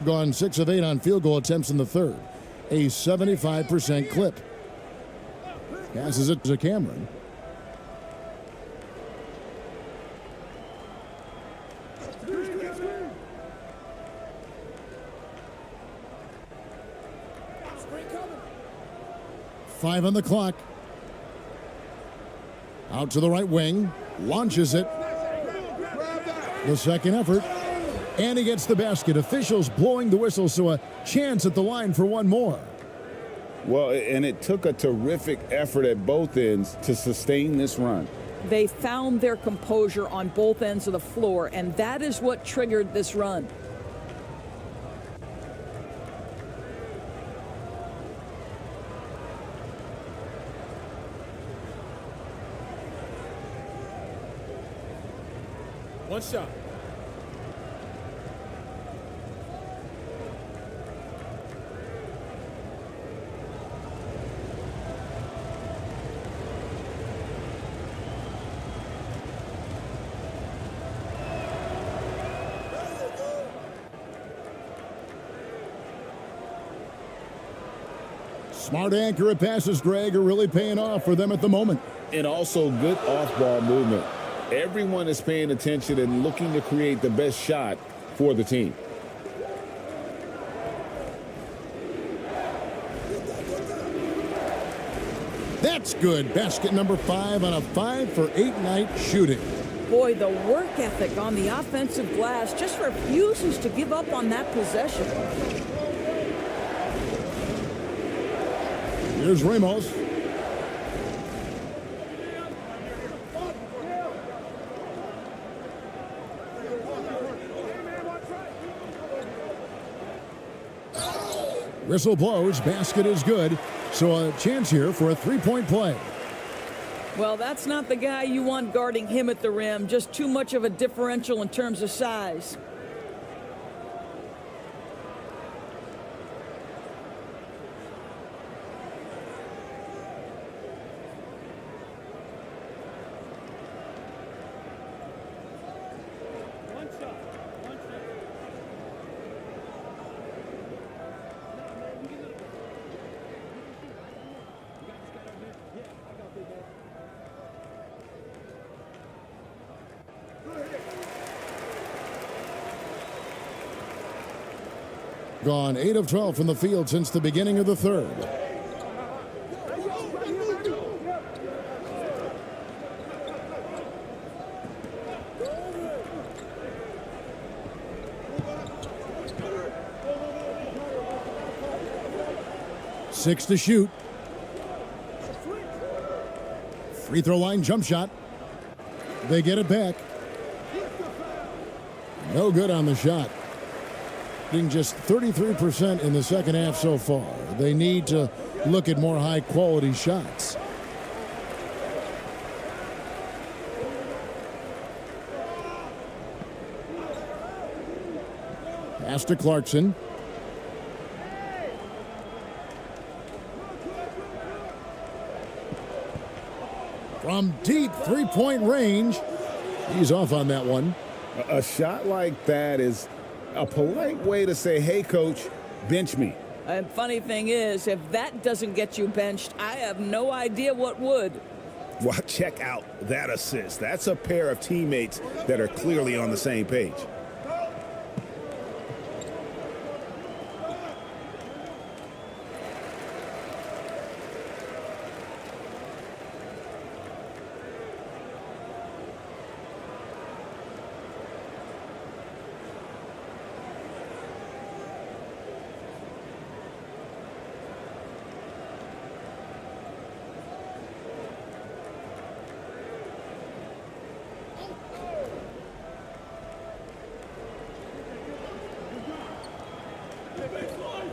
Gone 6 of 8 on field goal attempts in the third. A 75% clip. Passes it to Cameron. Five on the clock. Out to the right wing. Launches it. The second effort. And he gets the basket. Officials blowing the whistle, so a chance at the line for one more. Well, and it took a terrific effort at both ends to sustain this run. They found their composure on both ends of the floor, and that is what triggered this run. One shot. Smart, accurate passes, Greg, are really paying off for them at the moment. And also good off-ball movement. Everyone is paying attention and looking to create the best shot for the team. That's good. Basket number 5 on a 5-for-8 night shooting. Boy, the work ethic on the offensive glass just refuses to give up on that possession. Here's Ramos. Whistle blows. Basket is good. So a chance here for a three-point play. Well, that's not the guy you want guarding him at the rim. Just too much of a differential in terms of size. Gone 8 of 12 from the field since the beginning of the third. Six to shoot. Free throw line jump shot. They get it back. No good on the shot. Being just 33% in the second half so far. They need to look at more high-quality shots. Pass to Clarkson. From deep three-point range. He's off on that one. A shot like that is a polite way to say, hey, coach, bench me. And funny thing is, if that doesn't get you benched, I have no idea what would. Well, check out that assist. That's a pair of teammates that are clearly on the same page.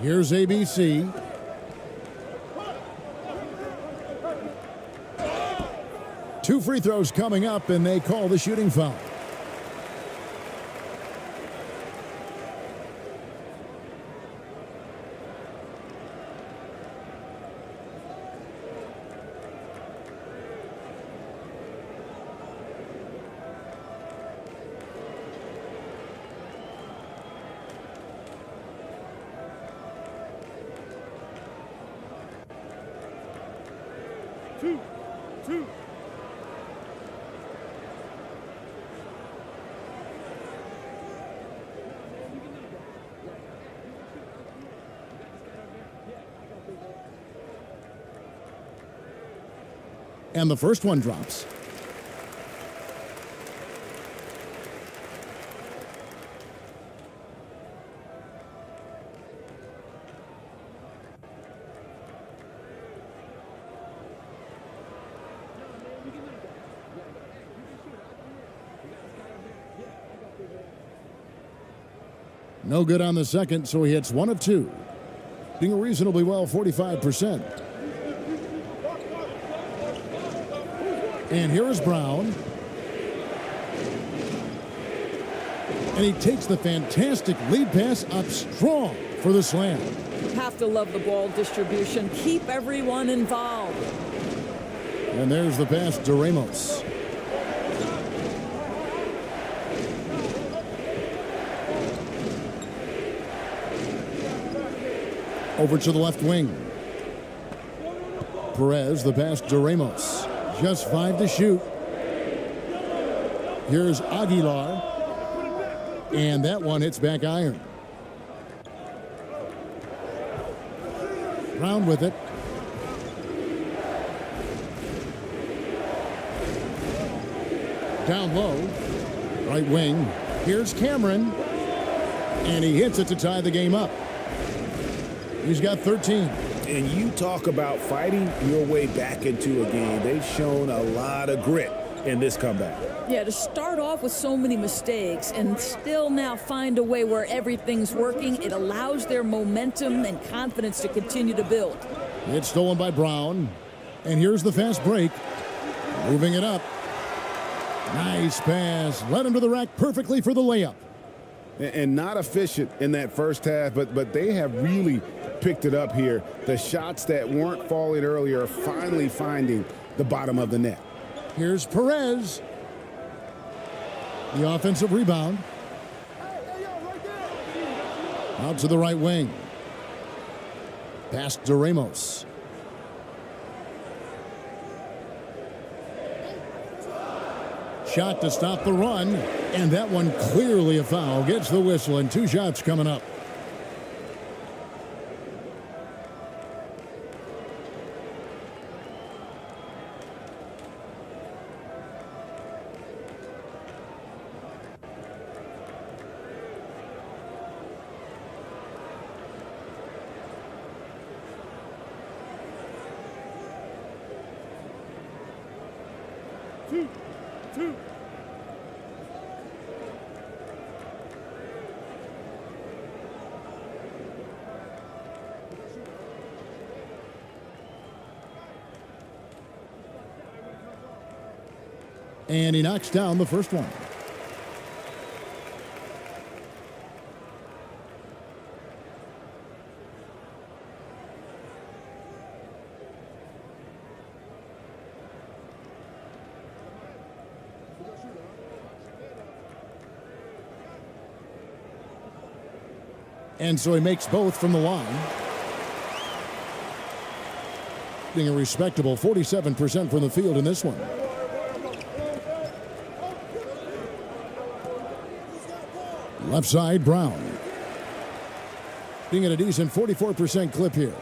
Here's ABC. Two free throws coming up, and they call the shooting foul. Two. And the first one drops. No good on the second, so he hits 1 of 2. Doing reasonably well, 45%. And here is Brown. And he takes the fantastic lead pass up strong for the slam. Have to love the ball distribution. Keep everyone involved. And there's the pass to Ramos. Over to the left wing. Perez, the pass to Ramos. Just 5 to shoot. Here's Aguilar. And that one hits back iron. Brown with it. Down low. Right wing. Here's Cameron. And he hits it to tie the game up. He's got 13. And you talk about fighting your way back into a game. They've shown a lot of grit in this comeback. Yeah, to start off with so many mistakes and still now find a way where everything's working, it allows their momentum and confidence to continue to build. It's stolen by Brown. And here's the fast break. Moving it up. Nice pass. Led him to the rack perfectly for the layup. And not efficient in that first half, but they have really picked it up here. The shots that weren't falling earlier are finally finding the bottom of the net. Here's Perez. The offensive rebound. Out to the right wing. Pass to Ramos. Shot to stop the run. And that one clearly a foul. Gets the whistle and 2 shots coming up. Two. And he knocks down the first one. And so he makes both from the line. Being a respectable 47% from the field in this one. Left side, Brown. Being at a decent 44% clip here.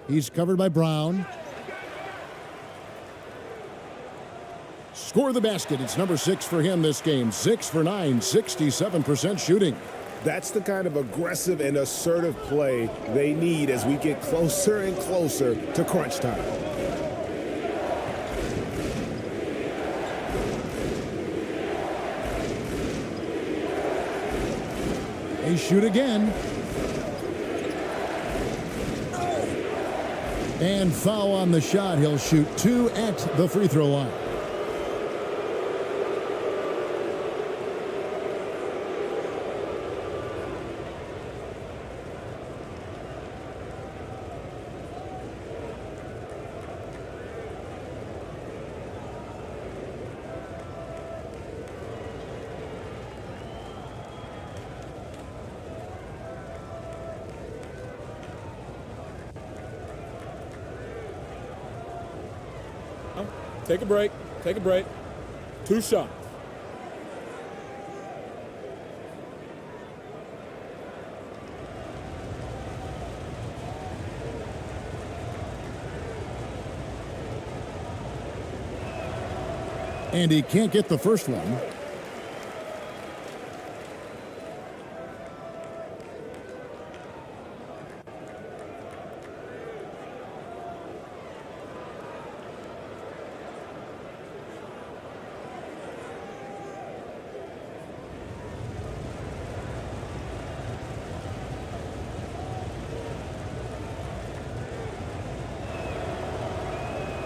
He's covered by Brown. Score the basket. It's number 6 for him this game. 6 for 9, 67% shooting. That's the kind of aggressive and assertive play they need as we get closer and closer to crunch time. They shoot again. And foul on the shot. He'll shoot 2 at the free throw line. Take a break. Take a break. 2 shots. And he can't get the first one.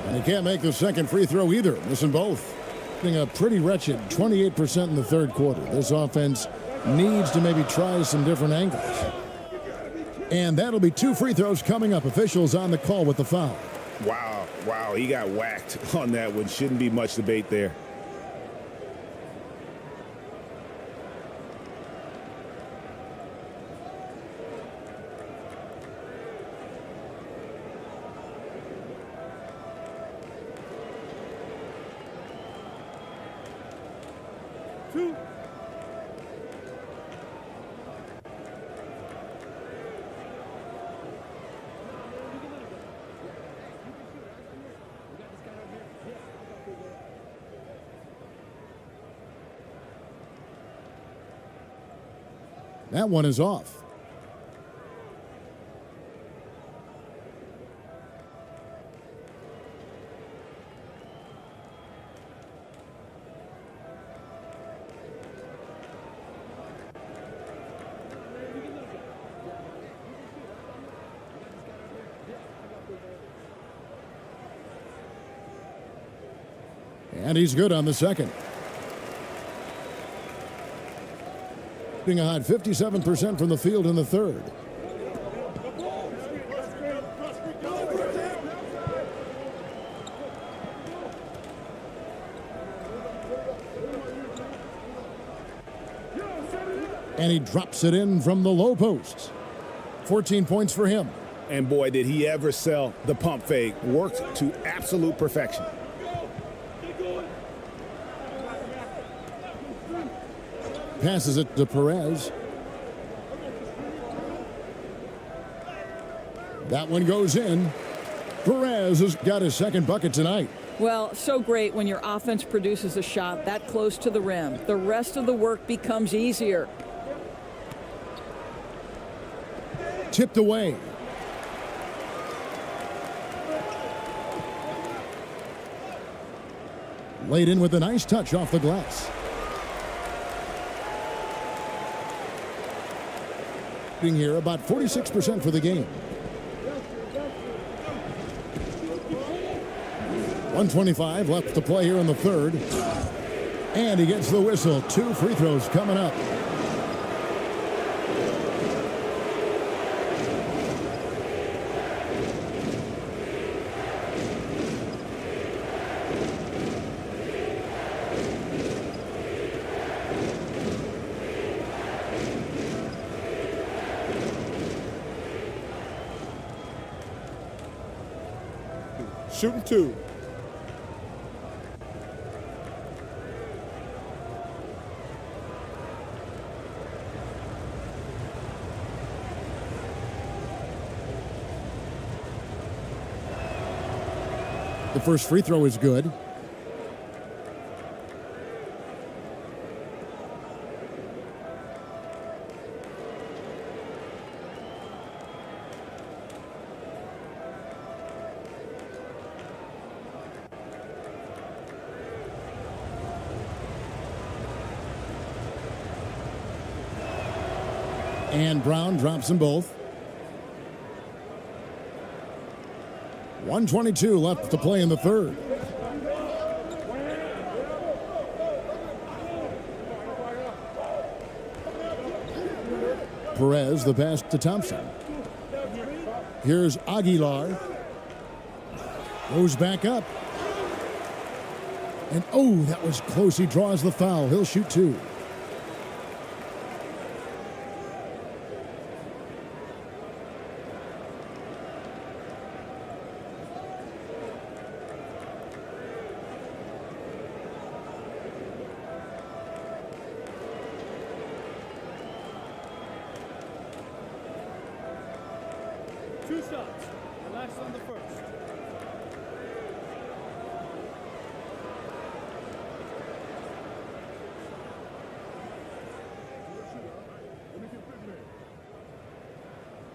And he can't make the second free throw either. Missing both. Being a pretty wretched 28% in the third quarter. This offense needs to maybe try some different angles. And that'll be 2 free throws coming up. Officials on the call with the foul. Wow, he got whacked on that one. Shouldn't be much debate there. That one is off. And he's good on the second. Shooting a hot 57% from the field in the third. And he drops it in from the low post. 14 points for him. And boy, did he ever sell the pump fake. Worked to absolute perfection. Passes it to Perez. That one goes in. Perez has got his second bucket tonight. Well, so great when your offense produces a shot that close to the rim. The rest of the work becomes easier. Tipped away. Laid in with a nice touch off the glass. Here about 46% for the game. 1:25 left to play here in the third. And he gets the whistle. 2 free throws coming up. Shooting 2. The first free throw is good. And Brown drops them both. 1:22 left to play in the third. Perez, the pass to Thompson. Here's Aguilar. Goes back up. And oh, that was close. He draws the foul. He'll shoot 2.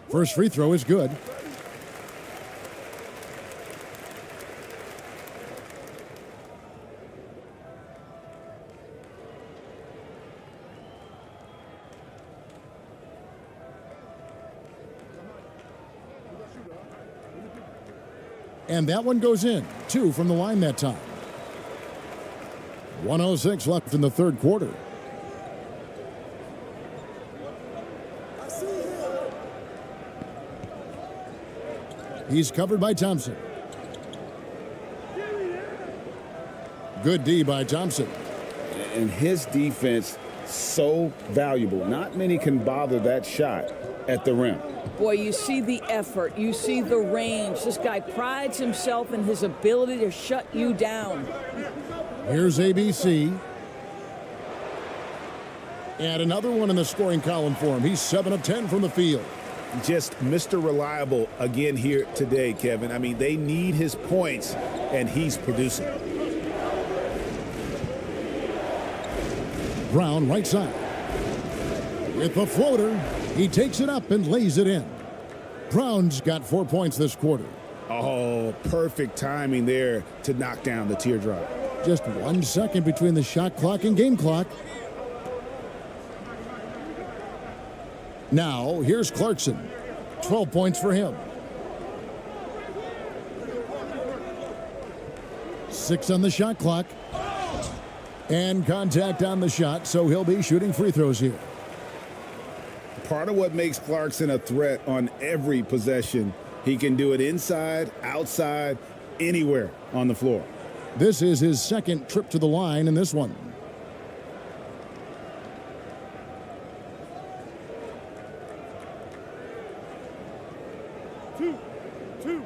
First free throw is good. And that one goes in. 2 from the line that time. 1:06 left in the third quarter. He's covered by Thompson. Good D by Thompson. And his defense, so valuable. Not many can bother that shot at the rim. Boy, you see the effort. You see the range. This guy prides himself in his ability to shut you down. Here's ABC. And another one in the scoring column for him. He's 7 of 10 from the field. Just Mr. Reliable again here today, Kevin. I mean, they need his points, and he's producing. Brown right side. With the floater, he takes it up and lays it in. Brown's got 4 points this quarter. Oh, perfect timing there to knock down the teardrop. Just 1 second between the shot clock and game clock. Now, here's Clarkson. 12 points for him. 6 on the shot clock. And contact on the shot, so he'll be shooting free throws here. Part of what makes Clarkson a threat on every possession, he can do it inside, outside, anywhere on the floor. This is his second trip to the line in this one. Two.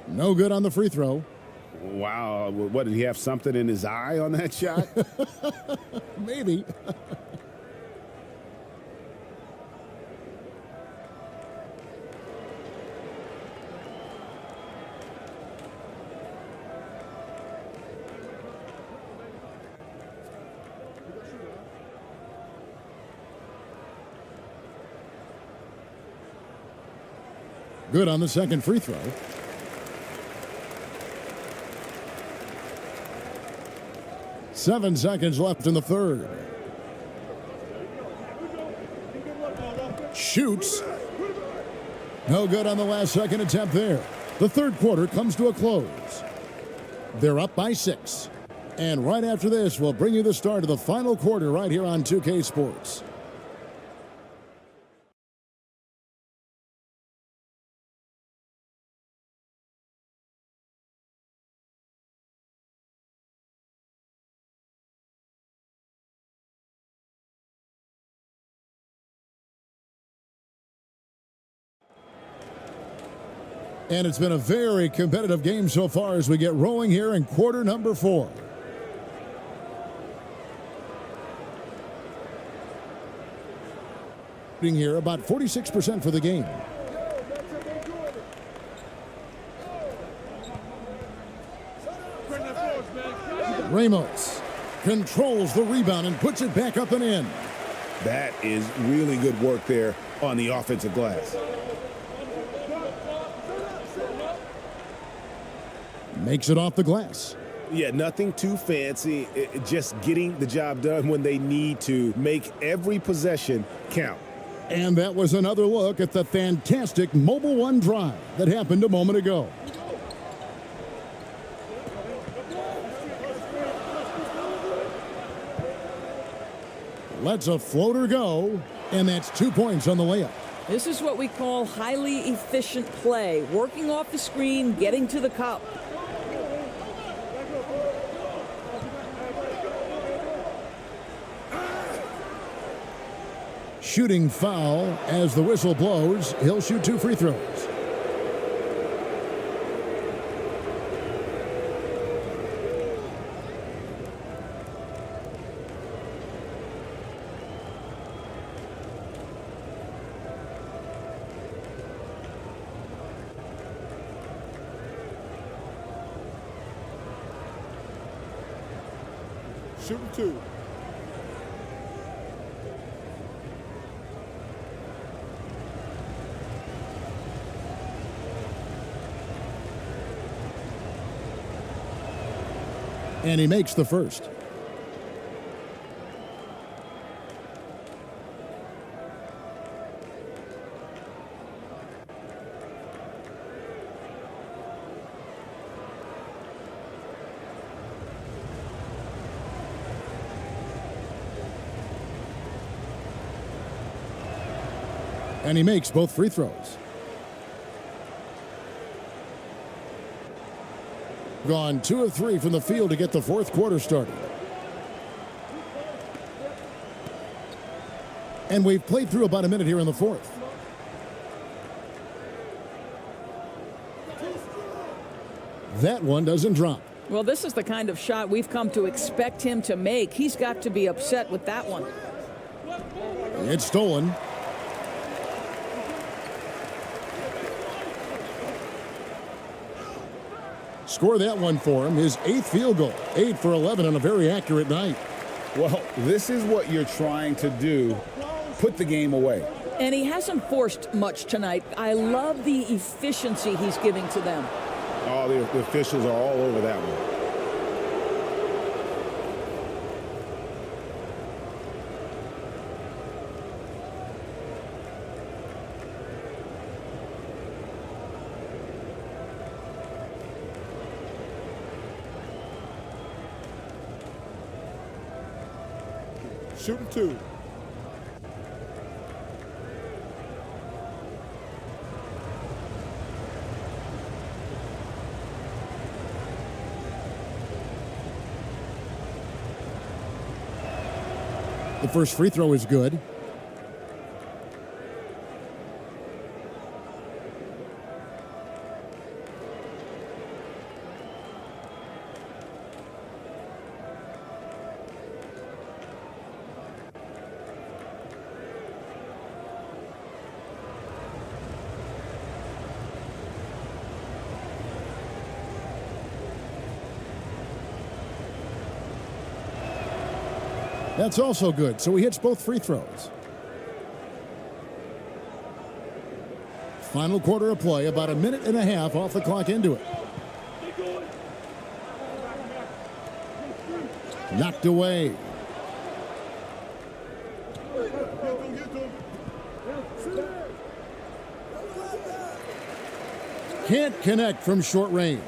No good on the free throw. Wow, what, did he have something in his eye on that shot? Maybe. Good on the second free throw. Seven seconds left in the third. Shoots. No good on the last second attempt there. The third quarter comes to a close. They're up by 6. And right after this, we'll bring you the start of the final quarter right here on 2K Sports. And it's been a very competitive game so far as we get rolling here in quarter number 4. Here about 46% for the game. Ramos controls the rebound and puts it back up and in. That is really good work there on the offensive glass. Makes it off the glass. Yeah, nothing too fancy. Just getting the job done when they need to. Make every possession count. And that was another look at the fantastic Mobile One drive that happened a moment ago. Lets a floater go, and that's 2 points on the layup. This is what we call highly efficient play. Working off the screen, getting to the cup. Shooting foul as the whistle blows. He'll shoot 2 free throws. Shooting 2. And he makes the first. And he makes both free throws. Gone 2 of 3 from the field to get the fourth quarter started. And we've played through about a minute here in the fourth. That one doesn't drop. Well, this is the kind of shot we've come to expect him to make. He's got to be upset with that one. It's stolen. Score that one for him. His 8th field goal. 8 for 11 on a very accurate night. Well, this is what you're trying to do. Put the game away. And he hasn't forced much tonight. I love the efficiency he's giving to them. Oh, the officials are all over that one. Shooting 2. The first free throw is good. That's also good, so he hits both free throws. Final quarter of play, about a minute and a half off the clock into it. Knocked away. Can't connect from short range.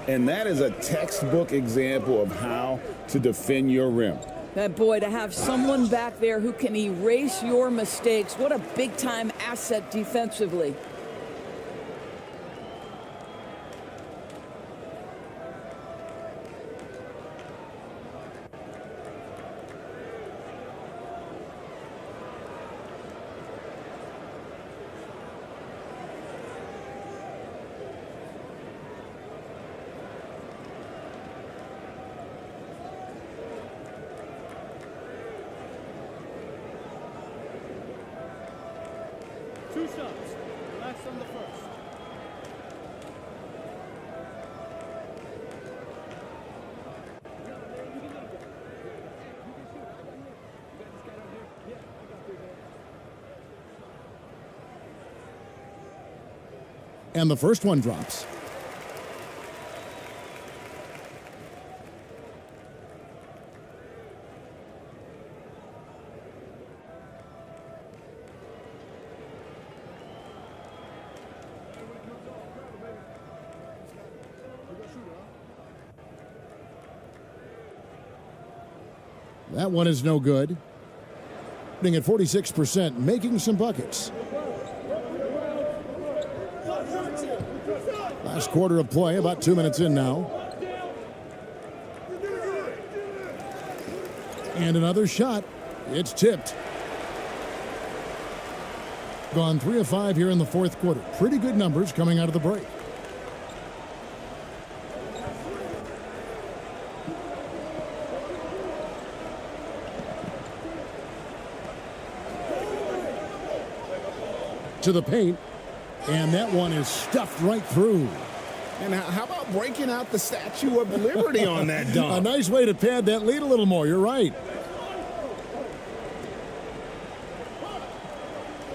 And that is a textbook example of how to defend your rim. That boy, to have someone back there who can erase your mistakes, what a big-time asset defensively. Two shots. Relax on the first. And the first one drops. That one is no good. Shooting at 46%, making some buckets. Last quarter of play, about 2 minutes in now. And another shot. It's tipped. Gone 3 of 5 here in the fourth quarter. Pretty good numbers coming out of the break. To the paint, and that one is stuffed right through. And how about breaking out the Statue of Liberty on that dunk? A nice way to pad that lead a little more. You're right.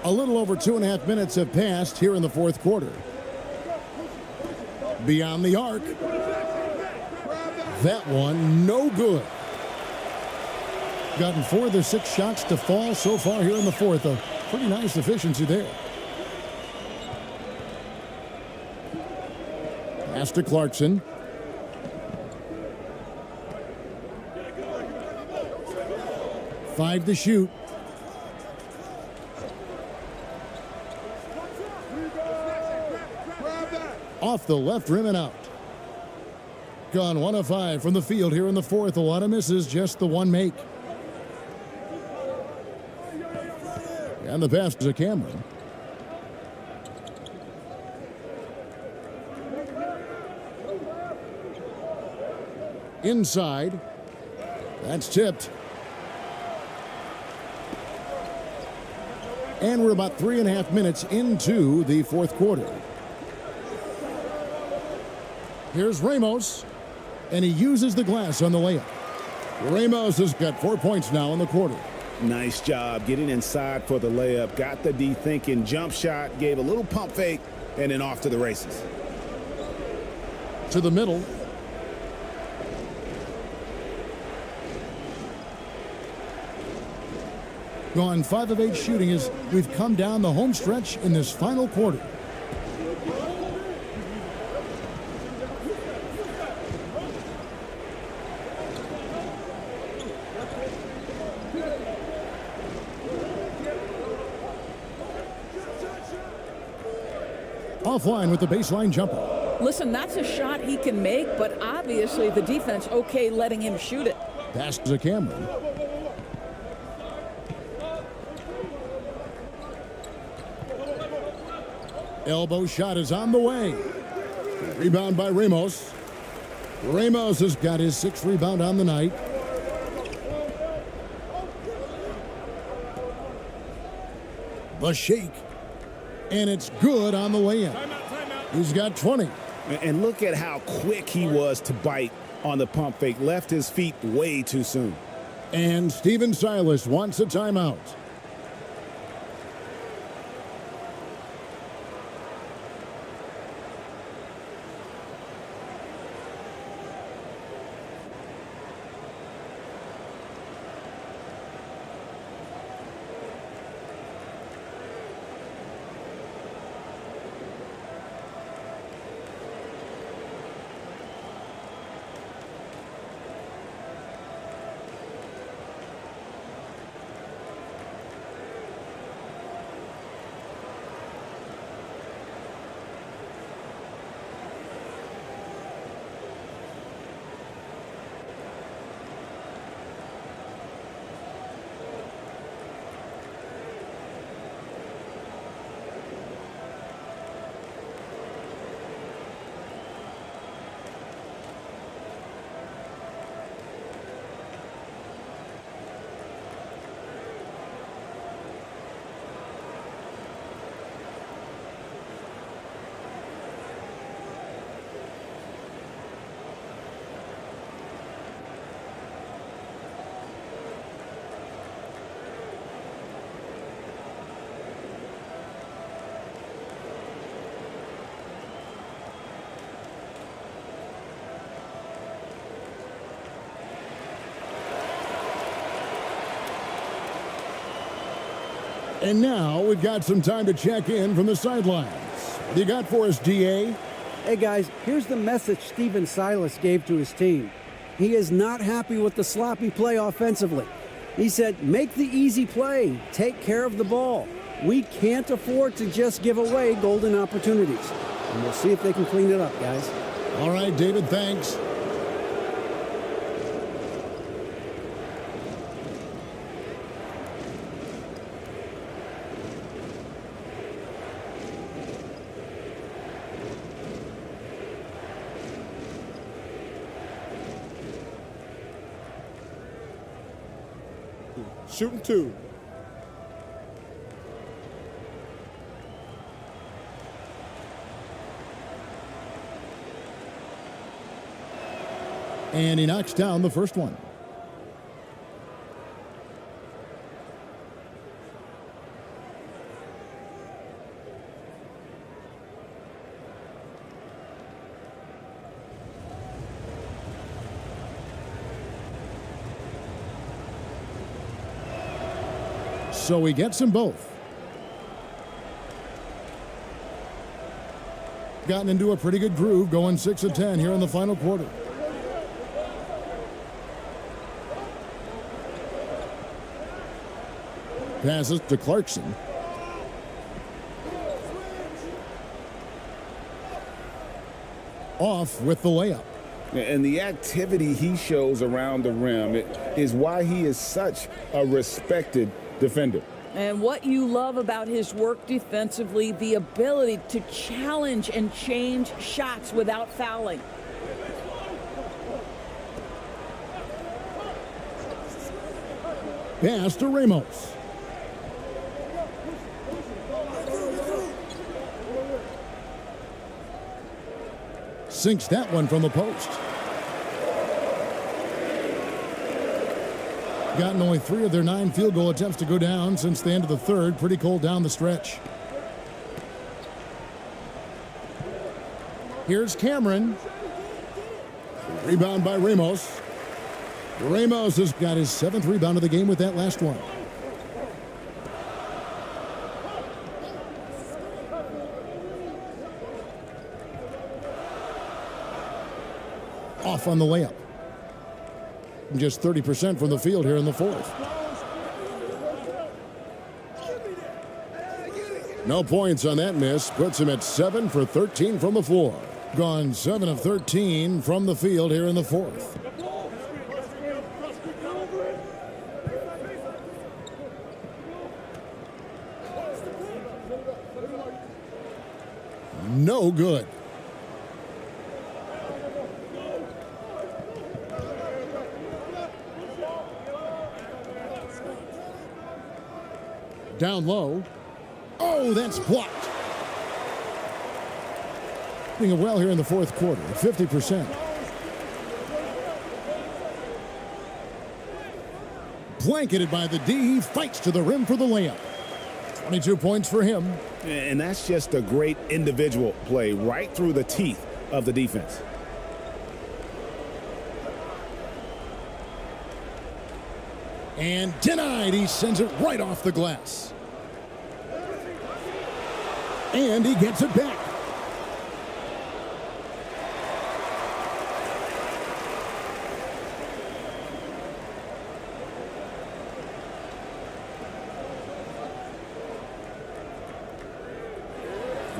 A little over 2.5 minutes have passed here in the fourth quarter. Beyond the arc. That one, no good. Gotten 4 of the 6 shots to fall so far here in the fourth. A pretty nice efficiency there. Pass to Clarkson. Five to shoot. Off the left rim and out. Gone 1 of 5 from the field here in the fourth. A lot of misses, just the one make. And the pass to Cameron. Inside. That's tipped. And we're about 3.5 minutes into the fourth quarter. Here's Ramos, and he uses the glass on the layup. Ramos has got 4 points now in the quarter. Nice job getting inside for the layup. Got the D thinking, jump shot, gave a little pump fake, and then off to the races. To the middle. Gone 5 of 8 shooting as we've come down the home stretch in this final quarter. Offline with the baseline jumper. Listen, that's a shot he can make, but obviously the defense okay letting him shoot it. Pass to Cameron. Elbow shot is on the way. Rebound by Ramos. Ramos has got his 6th rebound on the night. The shake. And it's good on the layup. He's got 20. And look at how quick he was to bite on the pump fake. Left his feet way too soon. And Steven Silas wants a timeout. And now we've got some time to check in from the sidelines. What do you got for us, DA? Hey, guys, here's the message Steven Silas gave to his team. He is not happy with the sloppy play offensively. He said, make the easy play. Take care of the ball. We can't afford to just give away golden opportunities. And we'll see if they can clean it up, guys. All right, David, thanks. Shooting 2. And he knocks down the first one. So he gets them both. Gotten into a pretty good groove, going 6 of 10 here in the final quarter. Passes to Clarkson. off with the layup. And the activity he shows around the rim is why he is such a respected defender. And what you love about his work defensively, the ability to challenge and change shots without fouling. Pass to Ramos. Sinks that one from the post. Gotten only 3 of their 9 field goal attempts to go down since the end of the third. Pretty cold down the stretch. Here's Cameron. Rebound by Ramos. Ramos has got his 7th rebound of the game with that last one. Off on the layup. Just 30% from the field here in the fourth. No points on that miss. Puts him at 7 for 13 from the floor. Gone 7 of 13 from the field here in the fourth. No good. Down low. Oh, that's blocked. Doing well here in the fourth quarter at 50%. Blanketed by the D. He fights to the rim for the layup. 22 points for him. And that's just a great individual play right through the teeth of the defense. And denied. He sends it right off the glass. And he gets it back.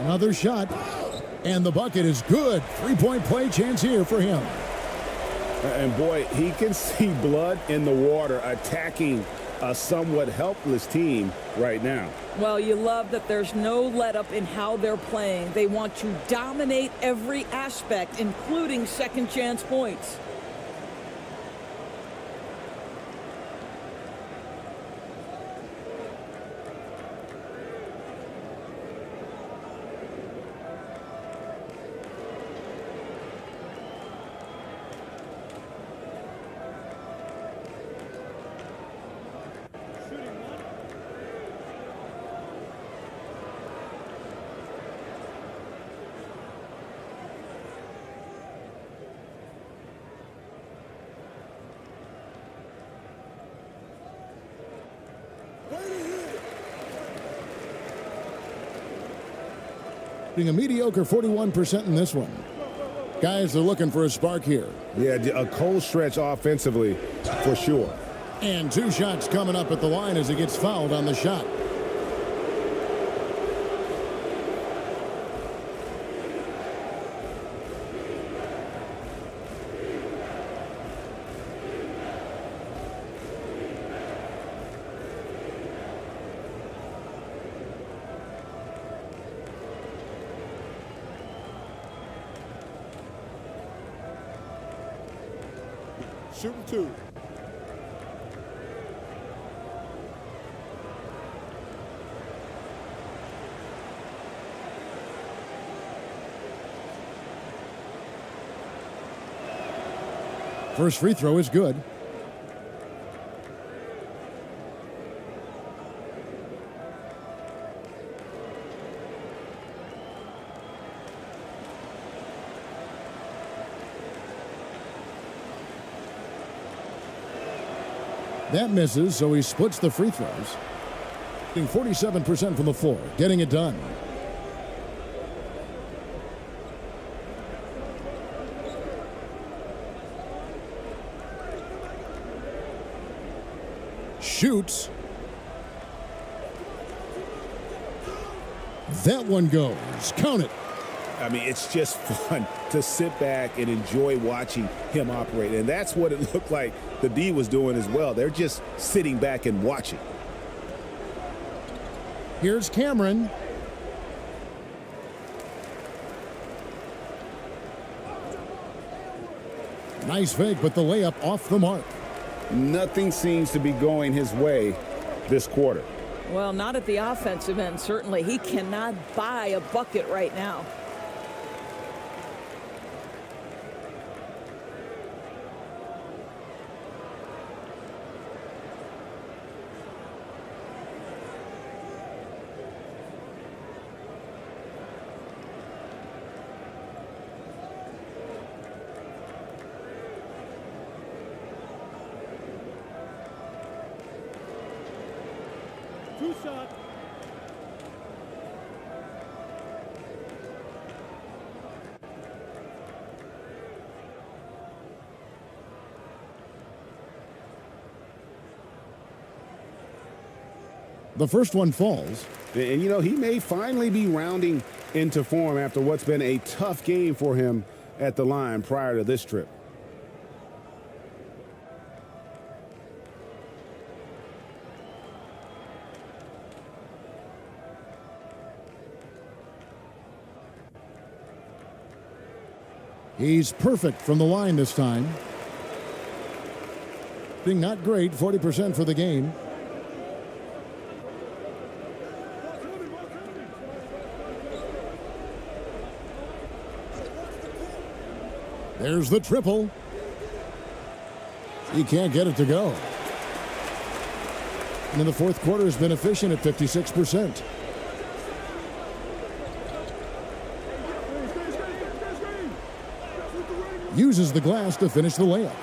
Another shot. And the bucket is good. 3-point play chance here for him. And boy, he can see blood in the water attacking a somewhat helpless team right now. Well, you love that there's no let-up in how they're playing. They want to dominate every aspect, including second chance points. Being a mediocre 41% in this one. Guys are looking for a spark here. Yeah, a cold stretch offensively for sure. And 2 shots coming up at the line as he gets fouled on the shot. Shooting 2. First free throw is good. That misses, so he splits the free throws. Getting 47% from the floor, getting it done. Shoots. That one goes. Count it. I mean, it's just fun to sit back and enjoy watching him operate. And that's what it looked like the D was doing as well. They're just sitting back and watching. Here's Cameron. Nice fake, but the layup off the mark. Nothing seems to be going his way this quarter. Well, not at the offensive end, certainly. He cannot buy a bucket right now. Two shot. The first one falls. And, you know, he may finally be rounding into form after what's been a tough game for him at the line prior to this trip. He's perfect from the line this time. Being not great, 40% for the game. There's the triple. He can't get it to go. And in the fourth quarter has been efficient at 56%. Uses the glass to finish the layup.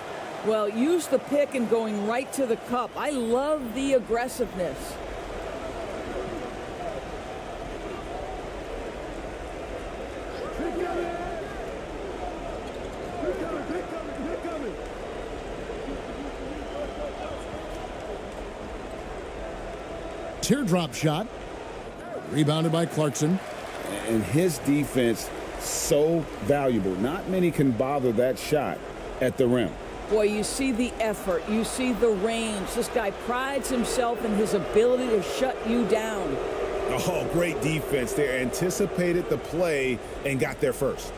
Well, use the pick and going right to the cup. I love the aggressiveness. Teardrop shot. Rebounded by Clarkson. And his defense so valuable. Not many can bother that shot at the rim. Boy, you see the effort. You see the range. This guy prides himself in his ability to shut you down. Oh, great defense there. Anticipated the play and got there first.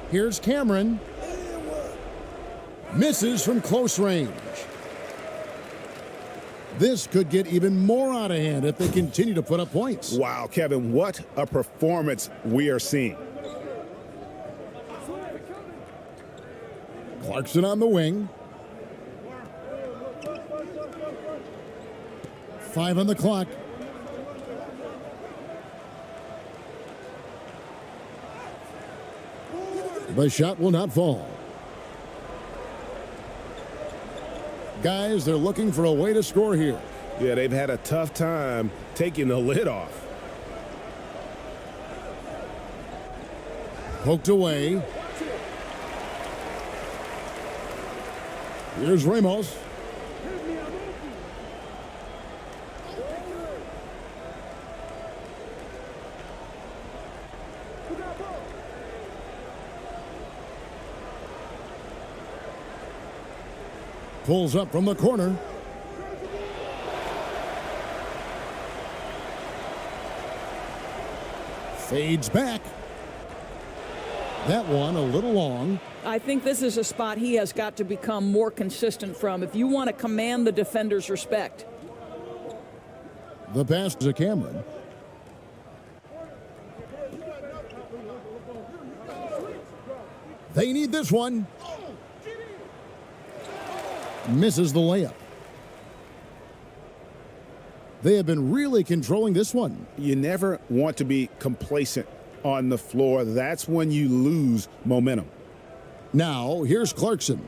Here's Cameron. Misses from close range. This could get even more out of hand if they continue to put up points. Wow, Kevin, what a performance we are seeing. Clarkson on the wing. 5 on the clock. The shot will not fall. Guys, they're looking for a way to score here. Yeah, they've had a tough time taking the lid off. Poked away. Here's Ramos. Pulls up from the corner. Fades back. That one a little long. I think this is a spot he has got to become more consistent from if you want to command the defender's respect. The pass to Cameron. They need this one. Misses the layup. They have been really controlling this one. You never want to be complacent on the floor. That's when you lose momentum. Now, here's Clarkson.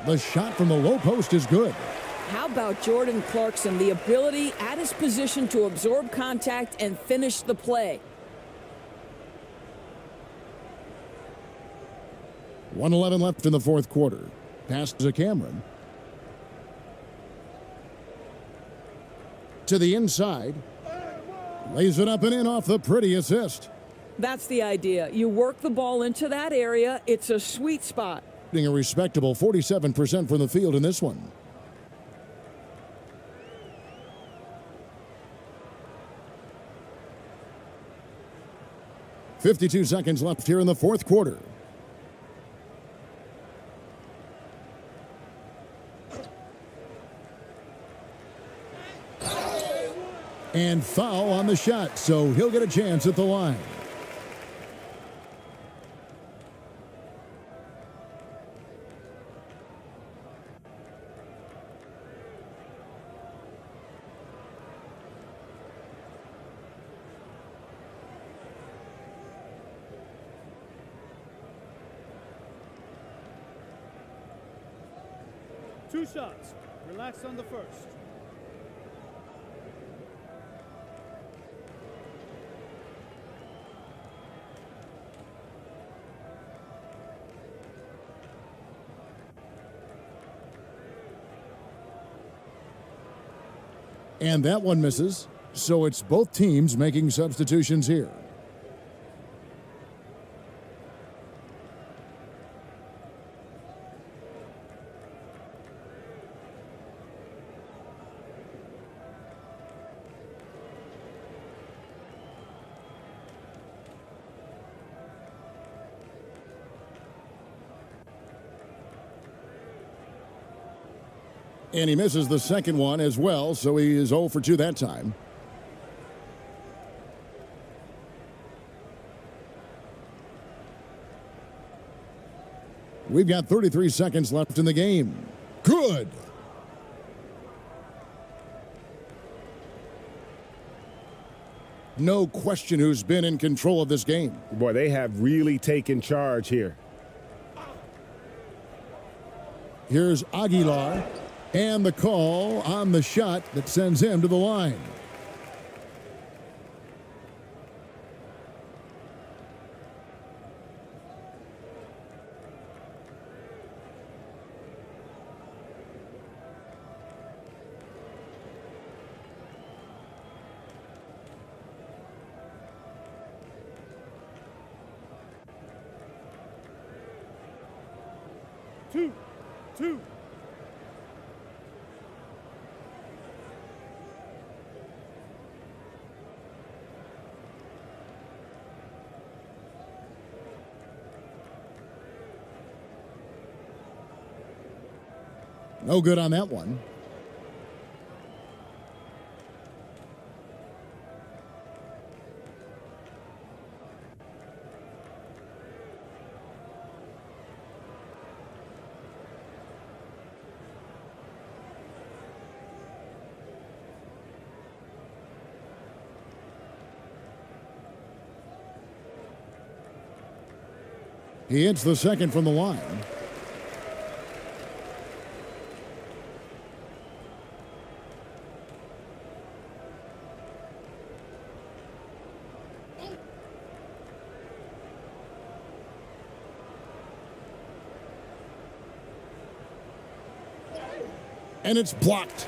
The shot from the low post is good. How about Jordan Clarkson? The ability at his position to absorb contact and finish the play. 1:11 left in the fourth quarter. Pass to Cameron. To the inside. Lays it up and in off the pretty assist. That's the idea. You work the ball into that area. It's a sweet spot. A respectable 47% from the field in this one. .52 seconds left here in the fourth quarter. And foul on the shot, so he'll get a chance at the line. Two shots. Relax on the first. And that one misses, so it's both teams making substitutions here. And he misses the second one as well, so he is 0 for 2 that time. We've got 33 seconds left in the game. Good. No question who's been in control of this game. Boy, they have really taken charge here. Here's Aguilar. And the call on the shot that sends him to the line. Two. No good on that one. He hits the second from the line. And it's blocked.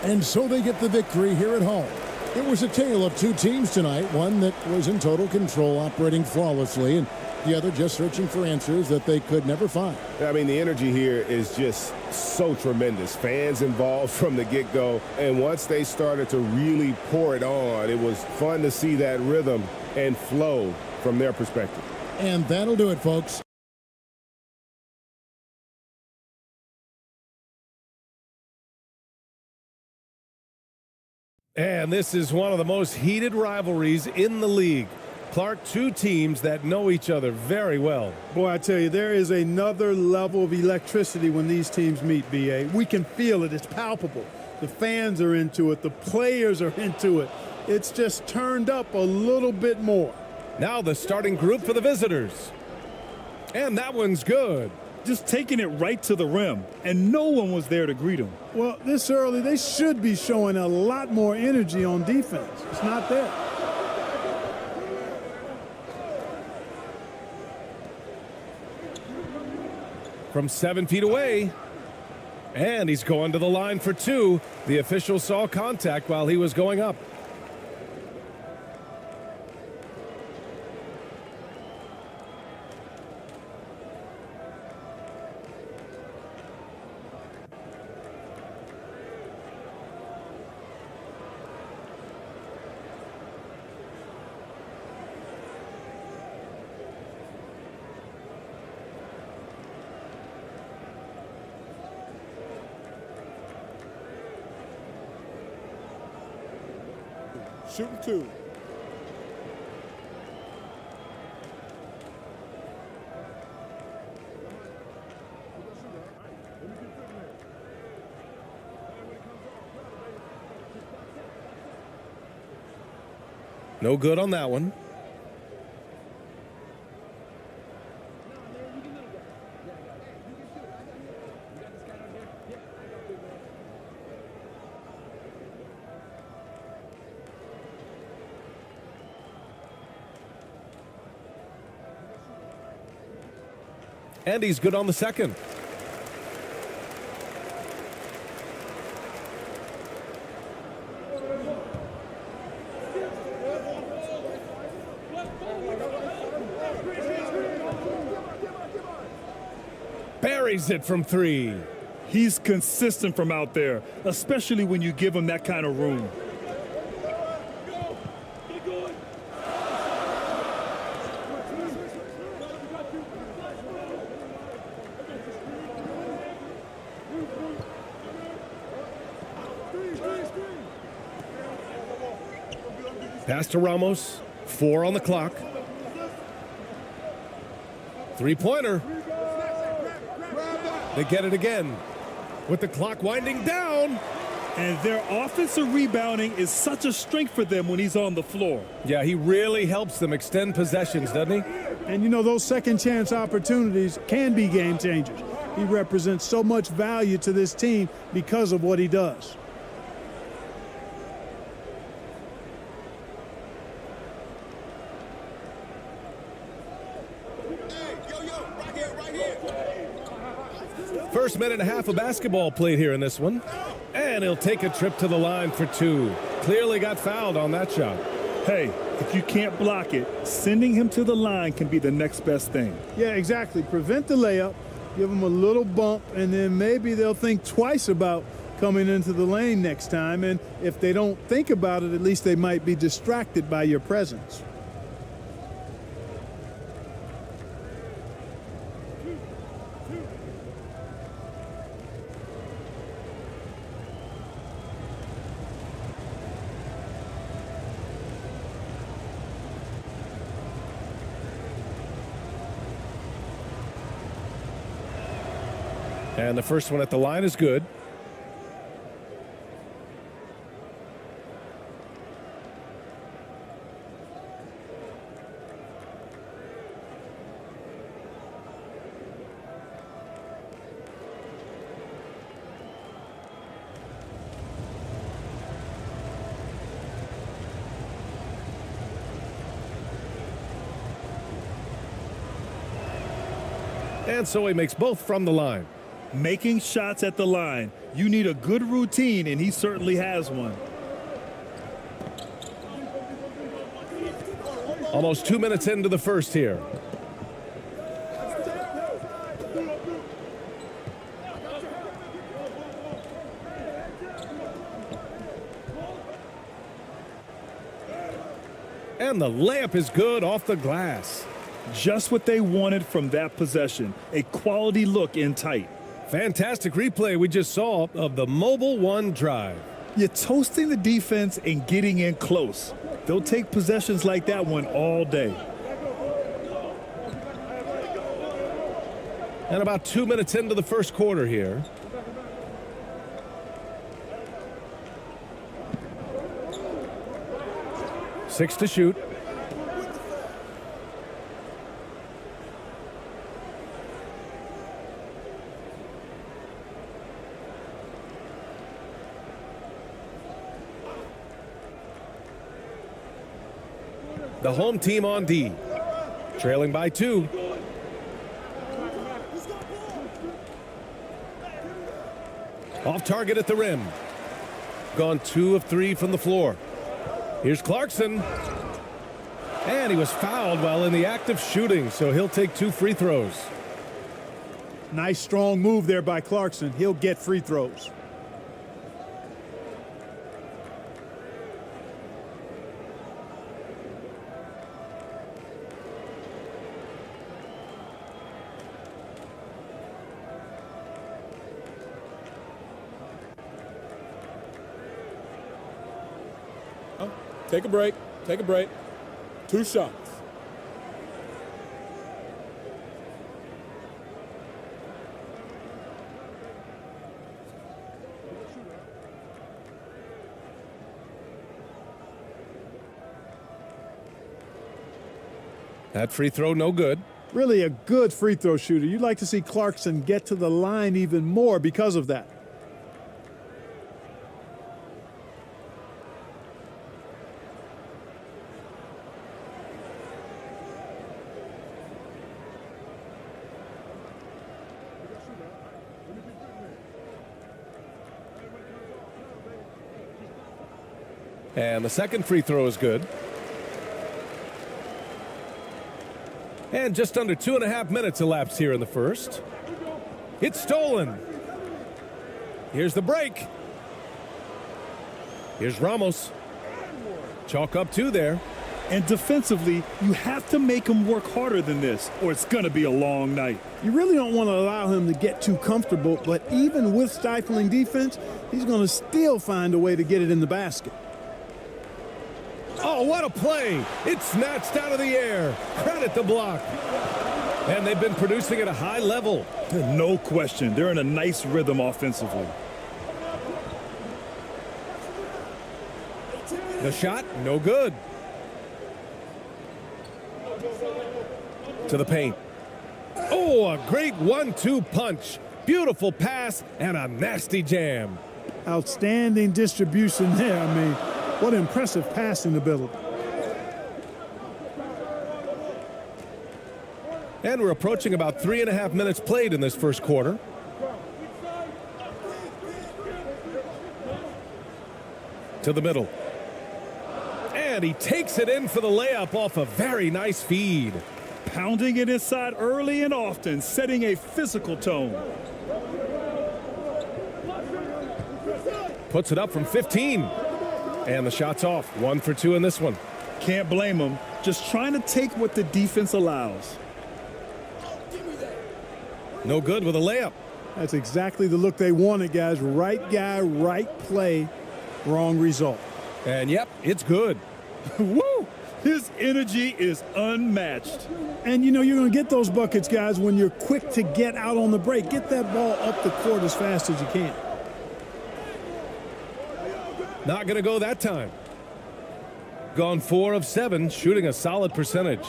And so they get the victory here at home. It was a tale of two teams tonight, one that was in total control, operating flawlessly, and the other just searching for answers that they could never find. I mean, the energy here is just so tremendous. Fans involved from the get-go, and once they started to really pour it on, it was fun to see that rhythm and flow from their perspective. And that'll do it, folks. And this is one of the most heated rivalries in the league. Clark, two teams that know each other very well. Boy, I tell you, there is another level of electricity when these teams meet, B.A. We can feel it. It's palpable. The fans are into it. The players are into it. It's just turned up a little bit more. Now the starting group for the visitors. And that one's good. just taking it right to the rim, and no one was there to greet him. Well, this early, they should be showing a lot more energy on defense. It's not there. From 7 feet away. And he's going to the line for two. The official saw contact while he was going up. Shooting two. No good on that one. And he's good on the second. Buries it from three. He's consistent from out there, especially when you give him that kind of room. Pass to Ramos. 4 on the clock. Three-pointer. They get it again. With the clock winding down. And their offensive rebounding is such a strength for them when he's on the floor. Yeah, he really helps them extend possessions, doesn't he? And, you know, those second-chance opportunities can be game changers. He represents so much value to this team because of what he does. First minute and a half of basketball played here in this one. And he'll take a trip to the line for two. Clearly got fouled on that shot. Hey, if you can't block it, sending him to the line can be the next best thing. Yeah, exactly. Prevent the layup, give them a little bump, and then maybe they'll think twice about coming into the lane next time. And if they don't think about it, at least they might be distracted by your presence. And the first one at the line is good. And so he makes both from the line. Making shots at the line. You need a good routine, and he certainly has one. Almost 2 minutes into the first here. And the layup is good off the glass. Just what they wanted from that possession. A quality look in tight. Fantastic replay we just saw of the Mobile One drive. You're toasting the defense and getting in close. They'll take possessions like that one all day. And about 2 minutes into the first quarter here. Six to shoot. The home team on D. Trailing by 2. Off target at the rim. Gone 2 of 3 from the floor. Here's Clarkson. And he was fouled while in the act of shooting, so he'll take 2 free throws. Nice strong move there by Clarkson. He'll get free throws. Take a break. Take a break. 2 shots. That free throw no good. Really a good free throw shooter. You'd like to see Clarkson get to the line even more because of that. And the second free throw is good. And just under 2.5 minutes elapsed here in the first. It's stolen. Here's the break. Here's Ramos. Chalk up 2 there. And defensively, you have to make him work harder than this, or it's going to be a long night. You really don't want to allow him to get too comfortable, but even with stifling defense, he's going to still find a way to get it in the basket. Oh, what a play. It's snatched out of the air. Credit the block. And they've been producing at a high level. No question. They're in a nice rhythm offensively. The shot, no good. To the paint. Oh, a great 1-2 punch. Beautiful pass and a nasty jam. Outstanding distribution there. I mean, what impressive passing ability. And we're approaching about 3.5 minutes played in this first quarter. To the middle. And he takes it in for the layup off a very nice feed. Pounding it inside early and often, setting a physical tone. Puts it up from 15. And the shot's off. 1 for 2 in this one. Can't blame him. Just trying to take what the defense allows. No good with a layup. That's exactly the look they wanted, guys. Right guy, right play, wrong result. And yep, it's good. Woo! His energy is unmatched. And you know you're going to get those buckets, guys, when you're quick to get out on the break. Get that ball up the court as fast as you can. Not going to go that time. Gone 4 of 7, shooting a solid percentage.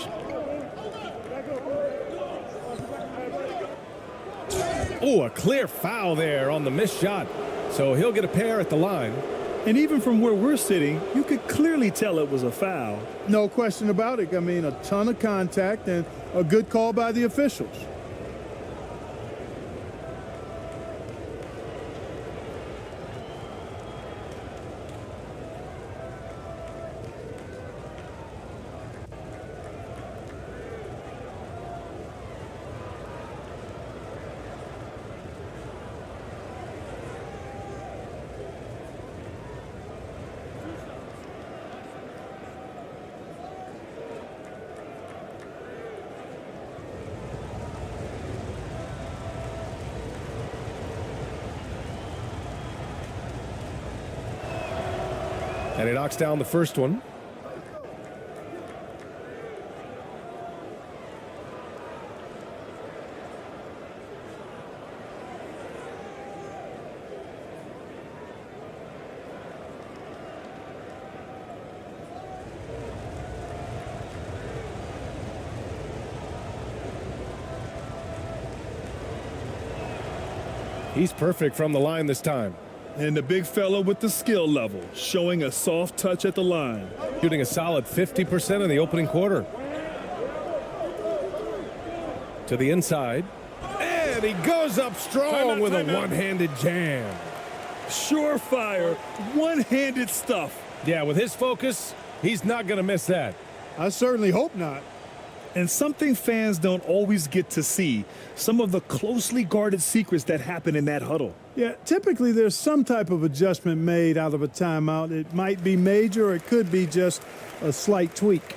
Oh, a clear foul there on the missed shot. So he'll get a pair at the line. And even from where we're sitting, you could clearly tell it was a foul. No question about it. I mean, a ton of contact and a good call by the officials. And he knocks down the first one. He's perfect from the line this time. And the big fella with the skill level, showing a soft touch at the line. Shooting a solid 50% in the opening quarter. To the inside. And he goes up strong with a one-handed jam. Surefire, one-handed stuff. Yeah, with his focus, he's not going to miss that. I certainly hope not. And something fans don't always get to see, some of the closely guarded secrets that happen in that huddle. Yeah, typically there's some type of adjustment made out of a timeout. It might be major, or it could be just a slight tweak.